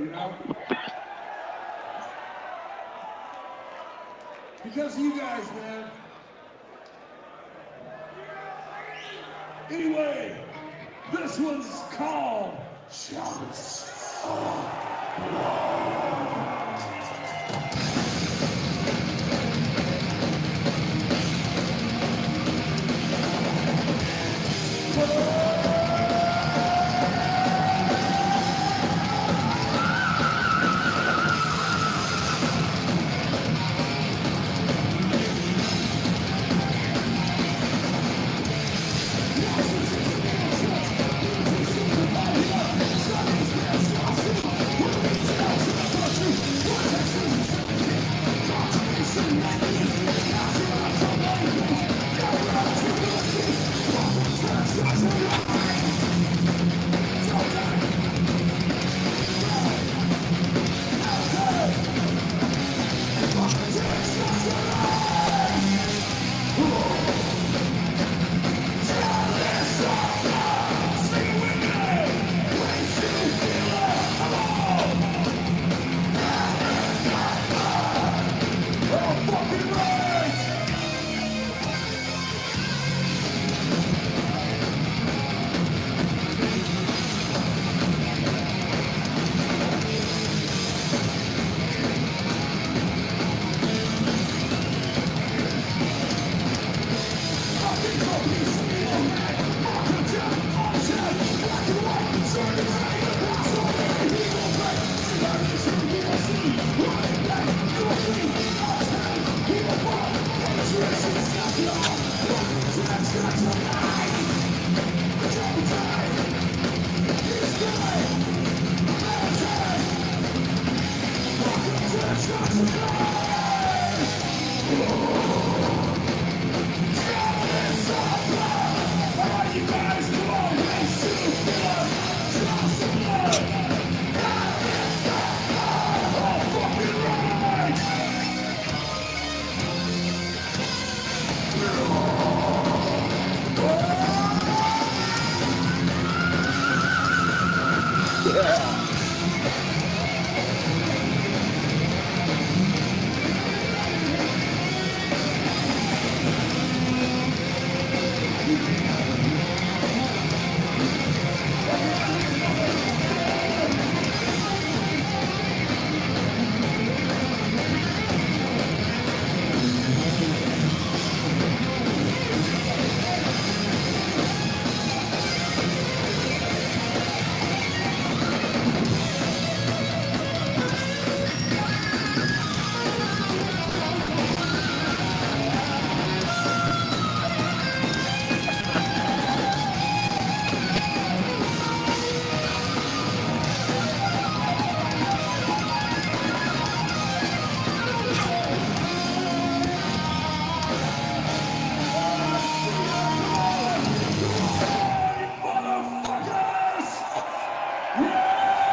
Q: because of you guys, man. Anyway, this one's called Chalice of Blood.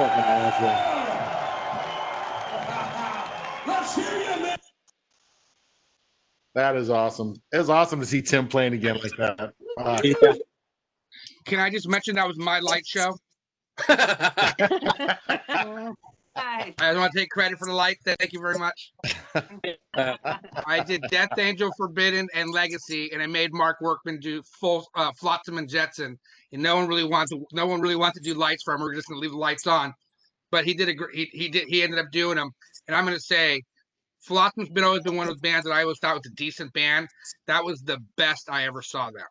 E: fucking awesome.
Q: Let's hear you, man.
E: That is awesome. It was awesome to see Tim playing again like that.
C: Yeah.
P: Can I just mention that was my light show?
O: Nice.
P: I want to take credit for the light. Thank you very much. I did Death Angel, Forbidden, and Legacy, and I made Mark Workman do full Flotsam and Jetsam. And no one really wants to do lights for him. We're just gonna leave the lights on. But he did he ended up doing them. And I'm gonna say, Flotsam's always been one of those bands that I always thought was a decent band. That was the best I ever saw them,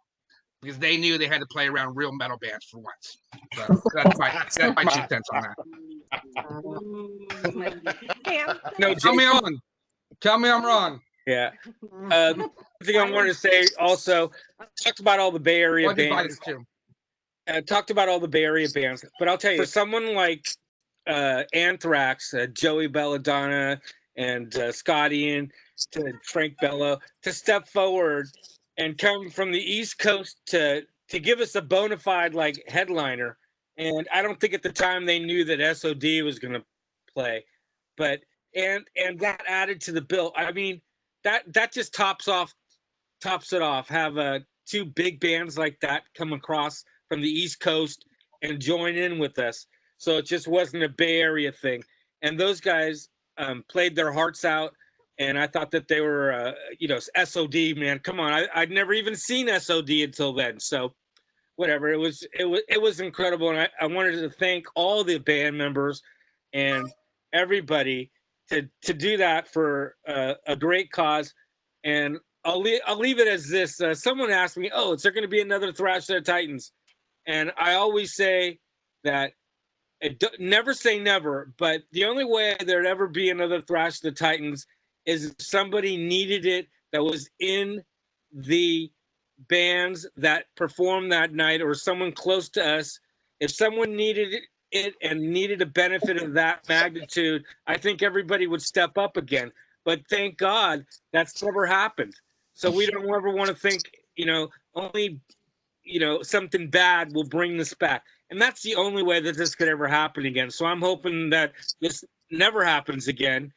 P: because they knew they had to play around real metal bands for once. So that's my 2 cents on that.
C: No,
P: Tell me on. Tell me I'm wrong.
C: Yeah. The thing I wanted to say also, I talked about all the Bay Area bands. Talked about all the Bay Area bands, but I'll tell you, for someone like Anthrax, Joey Belladonna, and Scotty and to Frank Bello to step forward and come from the East Coast to give us a bona fide like headliner. And I don't think at the time they knew that SOD was going to play, but and that added to the bill. I mean, that just tops it off. Have 2 big bands like that come across from the East Coast and join in with us. So it just wasn't a Bay Area thing. And those guys played their hearts out. And I thought that they were, SOD, man. Come on, I'd never even seen SOD until then. So whatever, it was incredible. And I wanted to thank all the band members and everybody to do that for a great cause. And I'll leave it as this. Someone asked me, "Oh, is there going to be another Thrash the Titans?" And I always say that never say never, but the only way there'd ever be another Thrash the Titans is if somebody needed it that was in the bands that performed that night, or someone close to us. If someone needed it and needed a benefit of that magnitude, I think everybody would step up again. But thank God that's never happened. So we don't ever want to think, only, something bad will bring this back. And that's the only way that this could ever happen again. So I'm hoping that this never happens again,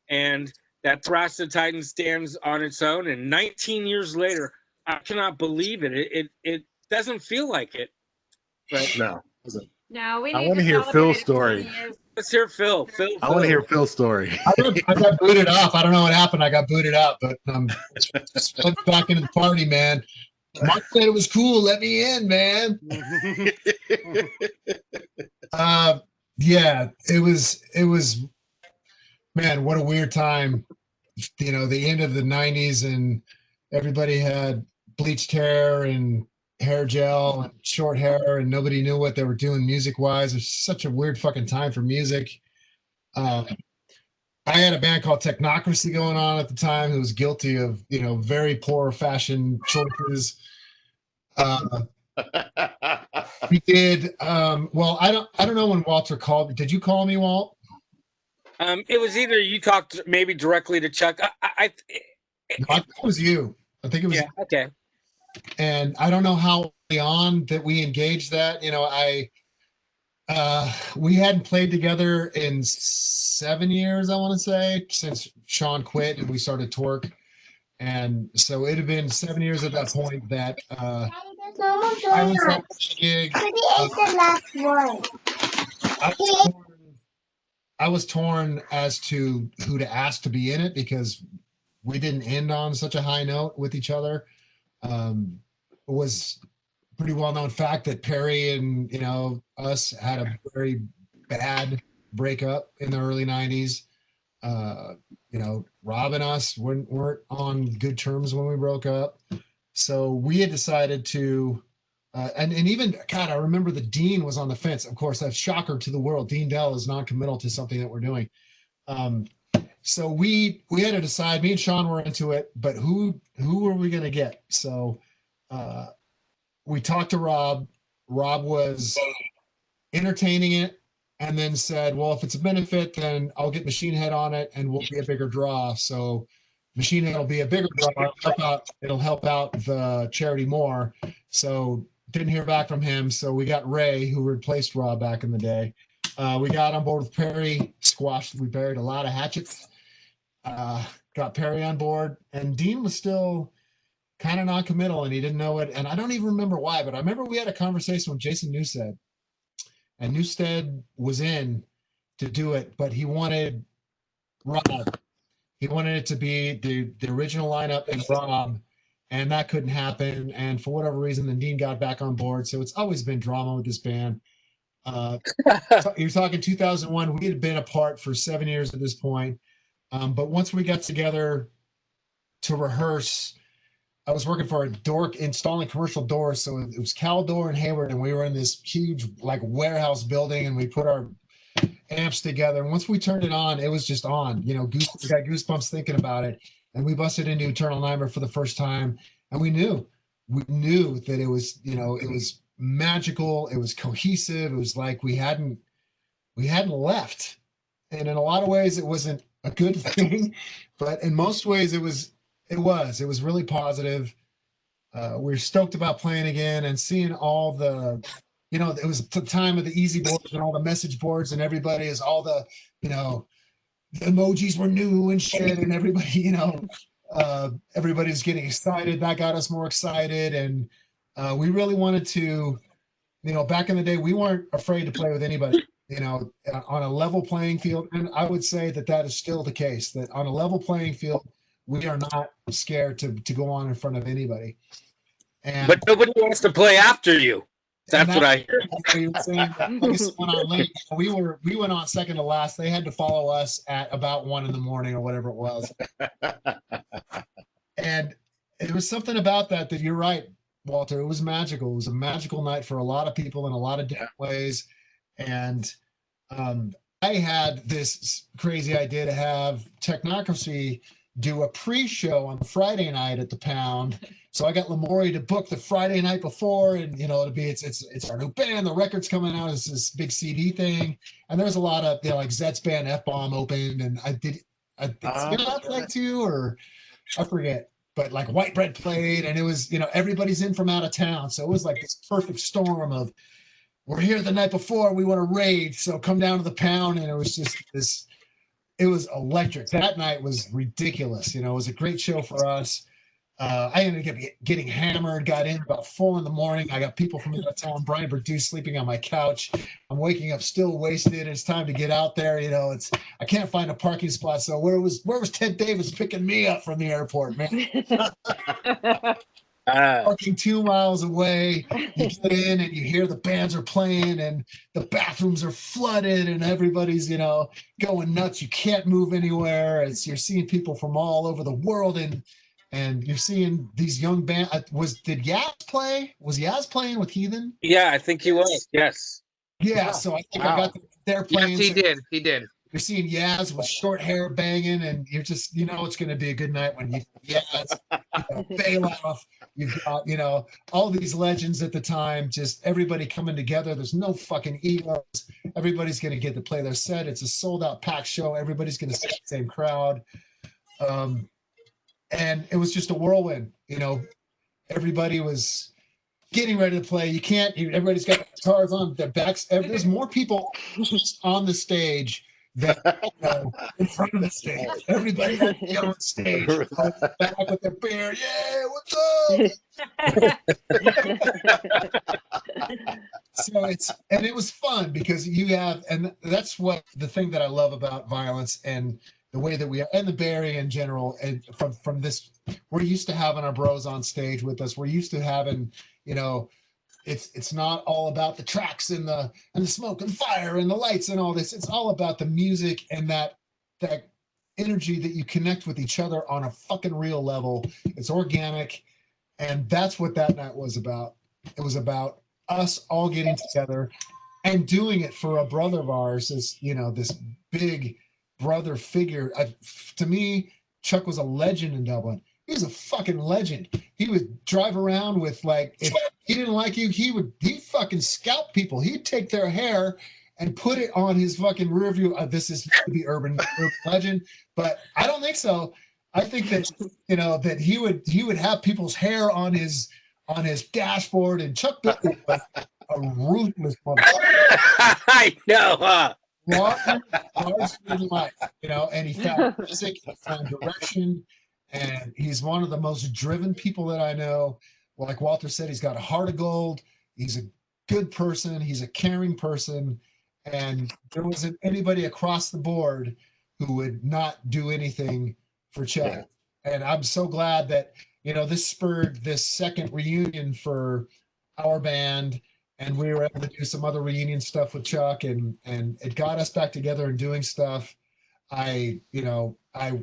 C: and that Thrash the Titans stands on its own. And 19 years later, I cannot believe it. It doesn't feel like it. But
E: no.
O: No, we
E: I
O: need
E: want to hear Phil's story.
C: Let's hear Phil.
E: I want to hear Phil's story.
D: I got booted off. I don't know what happened. I got booted out, but slipped back into the party, man. Mark said it was cool. Let me in, man. Yeah, it was, man, what a weird time. The end of the 90s, and everybody had bleached hair and hair gel and short hair, and nobody knew what they were doing music wise. It's such a weird fucking time for music. I had a band called Technocracy going on at the time, who was guilty of very poor fashion choices. We did well, I don't know when Walter called. Did you call me, Walt?
C: It was either you talked maybe directly to Chuck.
D: I think it was you. I think it was.
C: Yeah, okay.
D: And I don't know how early on that we engaged that. We hadn't played together in 7 years, I want to say, since Sean quit and we started Torque. And so it had been 7 years at that point that I was at the gig. I was torn as to who to ask to be in it, because we didn't end on such a high note with each other. It was pretty well-known fact that Perry and us had a very bad breakup in the early 90s. Rob and us weren't on good terms when we broke up. So we had decided to, and even, God, I remember the Dean was on the fence. Of course, that's shocker to the world. Dean Dell is non-committal to something that we're doing. So we had to decide, me and Sean were into it, but who were we going to get? So we talked to Rob. Rob was entertaining it, and then said, well, if it's a benefit, then I'll get Machine Head on it and we'll be a bigger draw. So Machine Head will be a bigger draw. It'll help out the charity more. So didn't hear back from him. So we got Ray, who replaced Rob back in the day. We got on board with Perry, squashed. We buried a lot of hatchets. Got Perry on board, and Dean was still kind of non-committal, and he didn't know it. And I don't even remember why, but I remember we had a conversation with Jason Newsted, and Newsted was in to do it, but he wanted Rob. He wanted it to be the original lineup and Rob, and that couldn't happen. And for whatever reason, then Dean got back on board. So it's always been drama with this band. You're talking 2001. We had been apart for 7 years at this point. But once we got together to rehearse, I was working for a door installing commercial doors. So it was Caldor and Hayward, and we were in this huge like warehouse building, and we put our amps together. And once we turned it on, it was just on. You know, I got goosebumps thinking about it. And we busted into Eternal Nightmare for the first time, and we knew that it was, you know, it was magical. It was cohesive. It was like we hadn't left. And in a lot of ways, it wasn't a good thing, but in most ways, it was really positive. We're stoked about playing again and seeing all the, you know, it was the time of the easy boards and all the message boards, and everybody is all the, you know, the emojis were new and shit, and everybody, you know, everybody's getting excited. That got us more excited, and we really wanted to, you know, back in the day, we weren't afraid to play with anybody, you know, on a level playing field. And I would say that is still the case, that on a level playing field, we are not scared to go on in front of anybody.
C: But nobody wants to play after you. That's what I hear.
D: You were saying that August went on late. We went on second to last. They had to follow us at about 1 a.m. or whatever it was. And it was something about that you're right, Walter. It was magical. It was a magical night for a lot of people in a lot of different ways. And I had this crazy idea to have Technocracy do a pre-show on the Friday night at the Pound. So I got Lamori to book the Friday night before, and you know, it's our new band. The record's coming out. It's this big CD thing, and there's a lot of, you know, like Zet's band F-Bomb opened, and I did like two, or I forget, but like White Bread played, and it was, you know, everybody's in from out of town, so it was like this perfect storm of, we're here the night before, we want to raid, so come down to the Pound, and it was just this. It was electric. That night was ridiculous. You know, it was a great show for us. I ended up getting hammered, got in about 4 a.m. I got people from out of town, Brian Perdue sleeping on my couch. I'm waking up still wasted. It's time to get out there. You know, I can't find a parking spot. So where was Ted Davis picking me up from the airport, man? Parking 2 miles away. You get in and you hear the bands are playing and the bathrooms are flooded and everybody's, you know, going nuts. You can't move anywhere. You're seeing people from all over the world, and you're seeing these young bands. Did Yaz play? Was Yaz playing with Heathen?
C: Yeah, I think he was. Yes.
D: Yeah, so I think I got there playing.
P: Yes, he did.
D: You're seeing Yaz with short hair banging, and you're just, you know, it's going to be a good night when you Yaz, Bailoff. You've got, you know, all these legends at the time, just everybody coming together. There's no fucking egos. Everybody's going to get to play their set. It's a sold out packed show. Everybody's going to see the same crowd. And it was just a whirlwind, you know, everybody was getting ready to play. Everybody's got guitars on their backs. There's more people on the stage than, you know, in front of the stage. Everybody had to be on stage, back with their beer. Yeah, what's up? So it was fun because and that's what the thing that I love about Vio-Lence and the way that we are, and the Bay Area in general, and from this, we're used to having our bros on stage with us. We're used to having, you know, it's not all about the tracks and the smoke and fire and the lights and all this. It's all about the music and that energy that you connect with each other on a fucking real level. It's organic, and that's what that night was about. It was about us all getting together and doing it for a brother of ours, as you know, this big brother figure. To me, Chuck was a legend in Dublin. He was a fucking legend. He would drive around with, like, if he didn't like you, he'd fucking scalp people. He'd take their hair and put it on his fucking rear view. This is to be urban legend, but I don't think so. I think that, you know, that he would have people's hair on his dashboard, and Chuck Billy a ruthless motherfucker.
C: I know, huh?
D: Larger than life, you know, and he found music, he found direction, and he's one of the most driven people that I know. Like Walter said, he's got a heart of gold. He's a good person. He's a caring person. And there wasn't anybody across the board who would not do anything for Chuck.
E: Yeah.
D: And I'm so glad that, you know, this spurred this second reunion for our band. And we were able to do some other reunion stuff with Chuck, and it got us back together and doing stuff. We were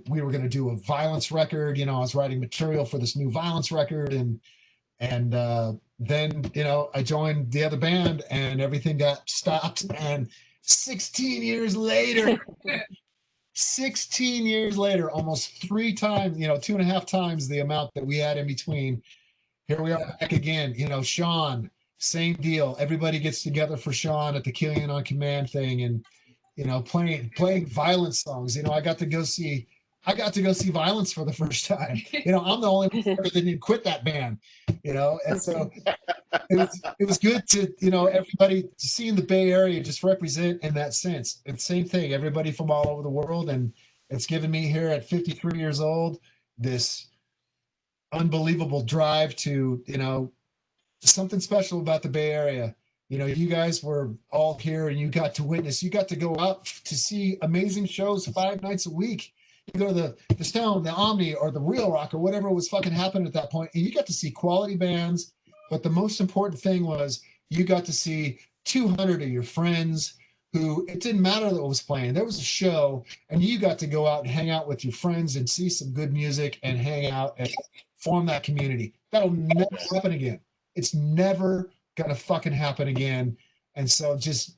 D: going to do a Vio-Lence record. You know, I was writing material for this new Vio-Lence record, and then, you know, I joined the other band, and everything got stopped. And 16 years later, 16 years later, almost 3 times, you know, 2.5 times the amount that we had in between. Here we are back again. You know, Sean, same deal. Everybody gets together for Sean at the Killian on Command thing, and, you know, playing Vio-Lence songs. You know, I got to go see Vio-Lence for the first time. You know, I'm the only person that didn't quit that band. You know, and so it was good to, you know, everybody seeing the Bay Area just represent in that sense. It's same thing. Everybody from all over the world, and it's given me here at 53 years old this unbelievable drive to, you know, something special about the Bay Area. You know, you guys were all here, and you got to witness. You got to go out to see amazing shows 5 nights a week. You go to the Stone, the Omni, or the Real Rock, or whatever was fucking happening at that point, and you got to see quality bands. But the most important thing was you got to see 200 of your friends who, it didn't matter that was playing. There was a show, and you got to go out and hang out with your friends and see some good music and hang out and form that community. That'll never happen again. It's never gonna fucking happen again. And so just,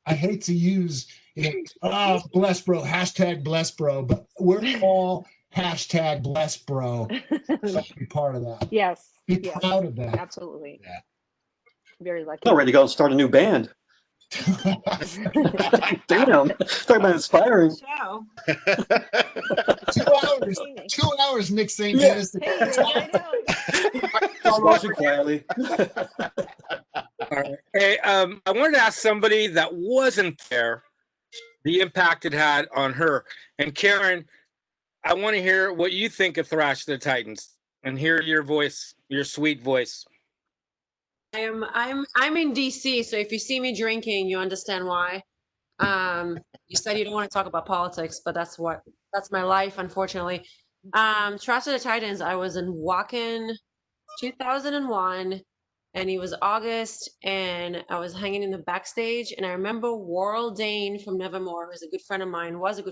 D: I hate to use, you know, bless bro, hashtag bless bro, but we're all hashtag bless bro. Be part of that.
A: Yes.
D: Be
A: yes,
D: proud of that.
A: Absolutely.
E: Yeah.
A: Very lucky.
L: I'm ready to go and start a new band. Damn, talk about inspiring.
O: Show.
D: 2 hours, Nick St. Dennis.
L: Quietly.
C: All right. Hey, I wanted to ask somebody that wasn't there the impact it had on her. And Karen, I want to hear what you think of Thrash the Titans and hear your voice, your sweet voice.
R: I'm in DC, so if you see me drinking, you understand why. You said you don't want to talk about politics, but that's my life, unfortunately. Thrash of the Titans, I was in Wacken 2001, and it was August, and I was hanging in the backstage, and I remember Warl Dane from Nevermore, who's a good friend of mine, was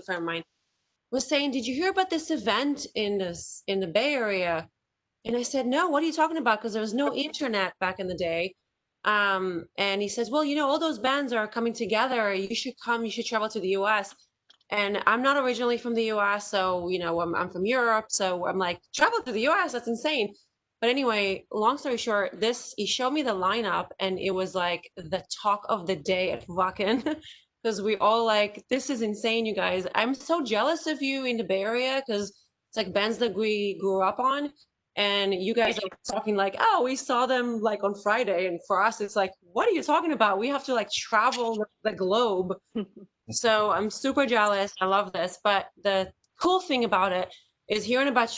R: saying, "Did you hear about this event in the Bay Area?" And I said, "No, what are you talking about?" Because there was no internet back in the day. And he says, "Well, you know, all those bands are coming together. You should come. You should travel to the U.S." And I'm not originally from the U.S., so, you know, I'm from Europe. So I'm like, travel to the U.S.? That's insane. But anyway, long story short, he showed me the lineup, and it was like the talk of the day at Wacken. Because we all like, this is insane, you guys. I'm so jealous of you in the Bay Area, because it's like bands that we grew up on. And you guys are talking like, oh, we saw them like on Friday. And for us, it's like, what are you talking about? We have to like travel the globe. So I'm super jealous. I love this. But the cool thing about it is hearing about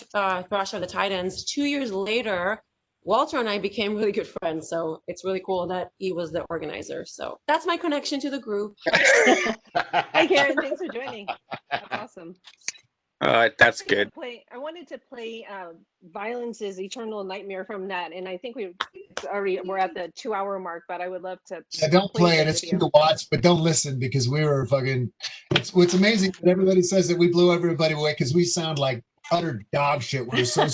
R: Thrash of the Titans, 2 years later, Walter and I became really good friends. So it's really cool that he was the organizer. So that's my connection to the group.
A: Hi, Karen. Thanks for joining. That's awesome.
C: That's good.
A: I wanted to play Vio-Lence's Eternal Nightmare from that, and I think we're at the 2-hour mark, but I would love to.
D: Yeah, don't play it. It's cute to watch, but don't listen, because we were fucking. It's amazing that everybody says that we blew everybody away, because we sound like utter dog shit. We're so.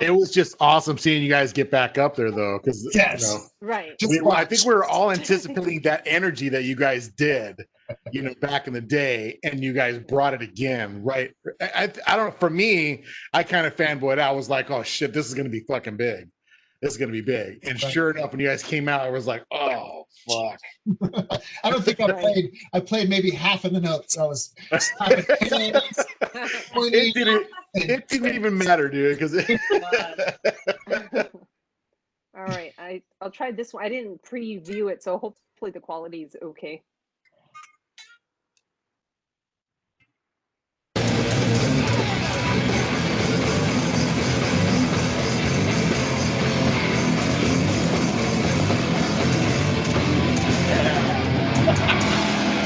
E: It was just awesome seeing you guys get back up there, though, because
A: right.
E: I think we were all anticipating that energy that you guys did, you know, back in the day, and you guys brought it again, right? I don't. For me, I kind of fanboyed out. I was like, oh shit, this is gonna be fucking big. This is gonna be big. And sure enough, when you guys came out, I was like, oh fuck.
D: I don't think I played maybe half of the notes. I was.
E: It didn't even matter, dude. Because
A: all right, I'll try this one. I didn't preview it, so hopefully the quality is okay.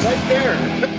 C: Right there.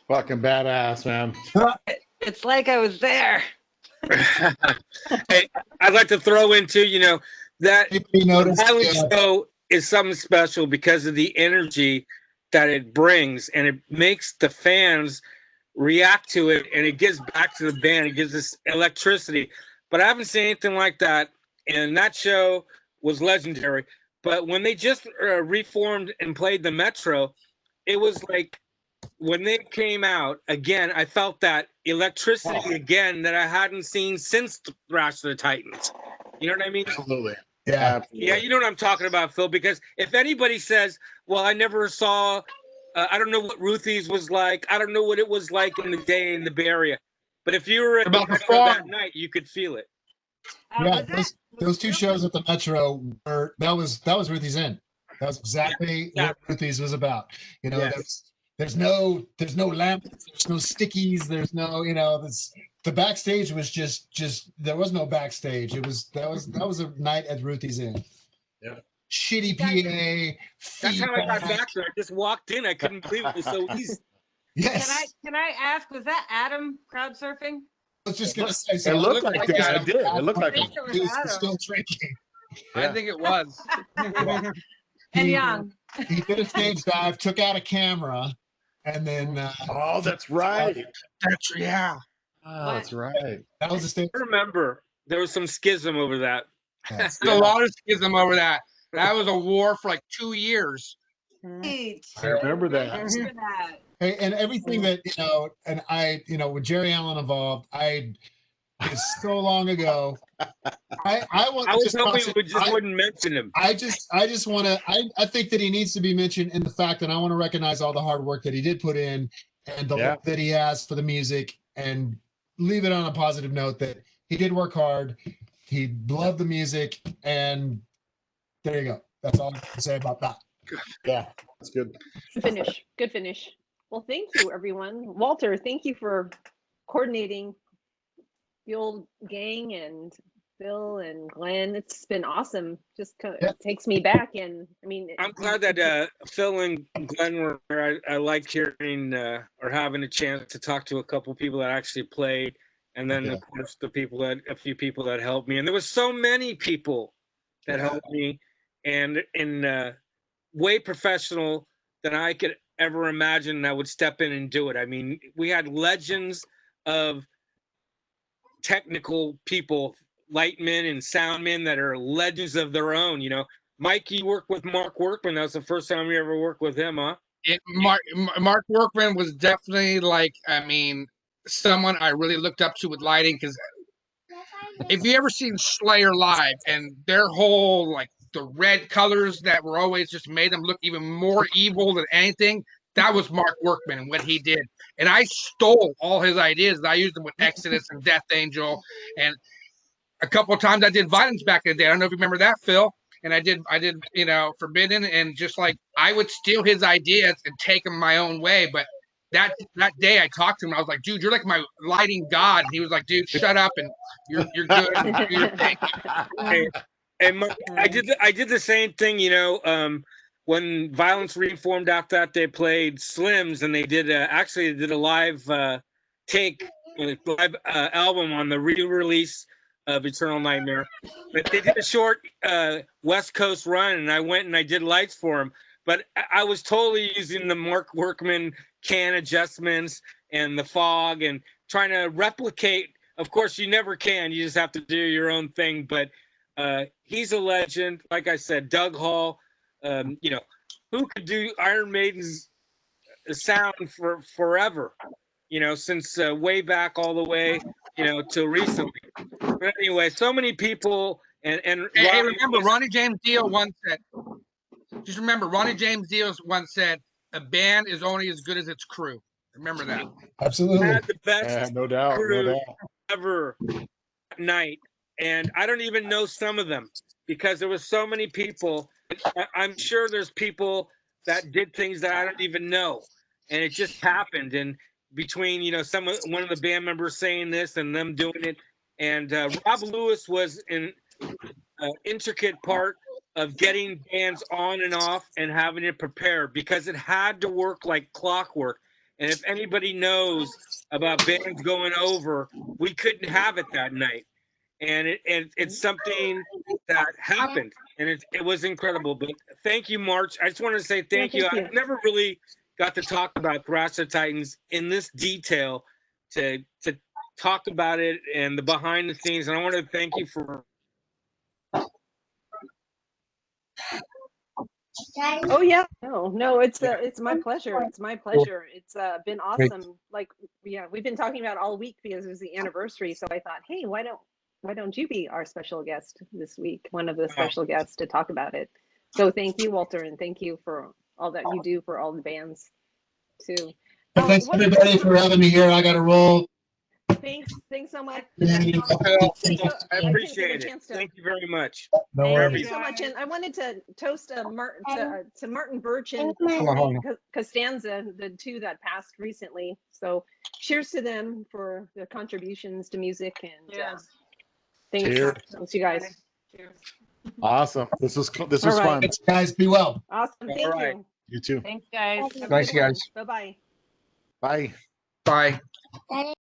E: Fucking badass, man.
O: It's like I was there.
C: Hey, I'd like to throw in too, that
D: You noticed,
C: the Violent show is something special because of the energy that it brings, and it makes the fans react to it, and it gives back to the band. It gives us electricity. But I haven't seen anything like that, and that show was legendary. But when they just reformed and played the Metro, it was like when they came out again, I felt that electricity again that I hadn't seen since Thrash of the Titans. You know what I mean?
E: Absolutely.
D: Yeah.
C: Yeah, you know what I'm talking about, Phil. Because if anybody says, "Well, I never saw," I don't know what Ruthie's was like. I don't know what it was like in the day in the Bay Area. But if you were at the
P: About the
C: Metro
P: farm.
C: that night, you could feel it.
D: Yeah, those two shows at the Metro were that was Ruthie's Inn. That was exactly what Ruthie's was about. You know, there's no lamps, there's no stickies, there's no, the backstage was just there was no backstage. That was a night at Ruthie's Inn.
E: Yeah.
C: That's
D: Shitty PA.
C: how I got back there. I just walked in. I couldn't believe it was so easy.
D: Yes.
O: Can I ask, was that Adam crowd surfing?
D: I was just gonna say.
E: It looked like that. It did. It looked like him.
D: He was still drinking.
P: I think it was.
O: And young.
D: He did a stage dive, took out a camera, and then.
E: Oh, that's right.
P: Yeah.
E: Oh, that's right.
D: That was a stage.
C: I remember there was some schism over that.
P: There's a lot of schism over that. That was a war for like 2 years.
E: I remember that.
D: Hey, and everything that and I, with Jerry Allen involved, it's so long ago. I
C: was hoping we just wouldn't mention him.
D: I just want to. I think that he needs to be mentioned in the fact that I want to recognize all the hard work that he did put in, and the love that he has for the music, and leave it on a positive note that he did work hard. He loved the music, and there you go. That's all I can say about that.
E: Yeah, that's good.
A: Good finish. Well, thank you, everyone. Walter, thank you for coordinating the old gang and Phil and Glenn. It's been awesome. Just it takes me back, and I mean,
C: I'm glad that Phil and Glenn were there. I like hearing or having a chance to talk to a couple people that actually played, and then of course a few people that helped me. And there was so many people that helped me, and way professional than I could ever imagine that would step in and do it. I mean, we had legends of technical people, lightmen and soundmen that are legends of their own. Mike, you worked with Mark Workman. That was the first time you ever worked with him, huh?
P: Mark Workman was definitely someone I really looked up to with lighting, because if you ever seen Slayer live and their whole the red colors that were always just made them look even more evil than anything, that was Mark Workman and what he did. And I stole all his ideas. I used them with Exodus and Death Angel, and a couple of times I did Violence back in the day. I don't know if you remember that, Phil. And I did Forbidden, and just I would steal his ideas and take them my own way. But that day I talked to him, I was like, dude, you're like my lighting god. And he was like, dude, shut up, and you're good. And do your thing.
C: And I did the same thing, when Violence reformed after that. They played Slims, and they did a live take, live album on the re-release of Eternal Nightmare. But they did a short West Coast run, and I went and I did lights for them. But I was totally using the Mark Workman can adjustments and the fog and trying to replicate. Of course, you never can. You just have to do your own thing. But he's a legend. Like I said, Doug Hall, who could do Iron Maiden's sound for forever, since way back all the way, till recently. But anyway, so many people and
P: hey, remember Ronnie James Dio once said, just remember Ronnie James Dio once said, a band is only as good as its crew. Remember that.
D: Absolutely.
C: Had the best
E: no doubt
C: ever that night. And I don't even know some of them because there was so many people. I'm sure there's people that did things that I don't even know. And it just happened. And between, one of the band members saying this and them doing it. And Rob Lewis was an intricate part of getting bands on and off and having it prepared, because it had to work like clockwork. And if anybody knows about bands going over, we couldn't have it that night. And it's something that happened, and it was incredible. But thank you, March. I just want to say thank you. I never really got to talk about Thrash the Titans in this detail to talk about it and the behind the scenes. And I want to thank you for.
A: Oh yeah, no, it's my pleasure. It's my pleasure. It's been awesome. Like, yeah, we've been talking about it all week because it was the anniversary. So I thought, hey, why don't you be our special guest this week? One of the special guests to talk about it. So thank you, Walter, and thank you for all that you do for all the bands too.
D: Thanks everybody for having me here. I got to roll.
A: Thanks so much.
C: I appreciate it. Thank you very much.
D: No
A: Thank
D: worries.
A: you so much. And I wanted to toast to Martin Birch and
M: Hold on.
A: Costanza, the two that passed recently. So cheers to them for their contributions to music, and thanks,
E: Cheers.
A: thanks you guys.
O: Cheers.
E: Awesome. This was
A: All
E: fun.
A: right.
D: Guys, be well.
A: Awesome. Thank you.
E: You too.
O: Thanks, guys.
A: Have a
M: Nice,
A: good one.
M: guys.
A: Bye-bye.
E: Bye.
P: Bye.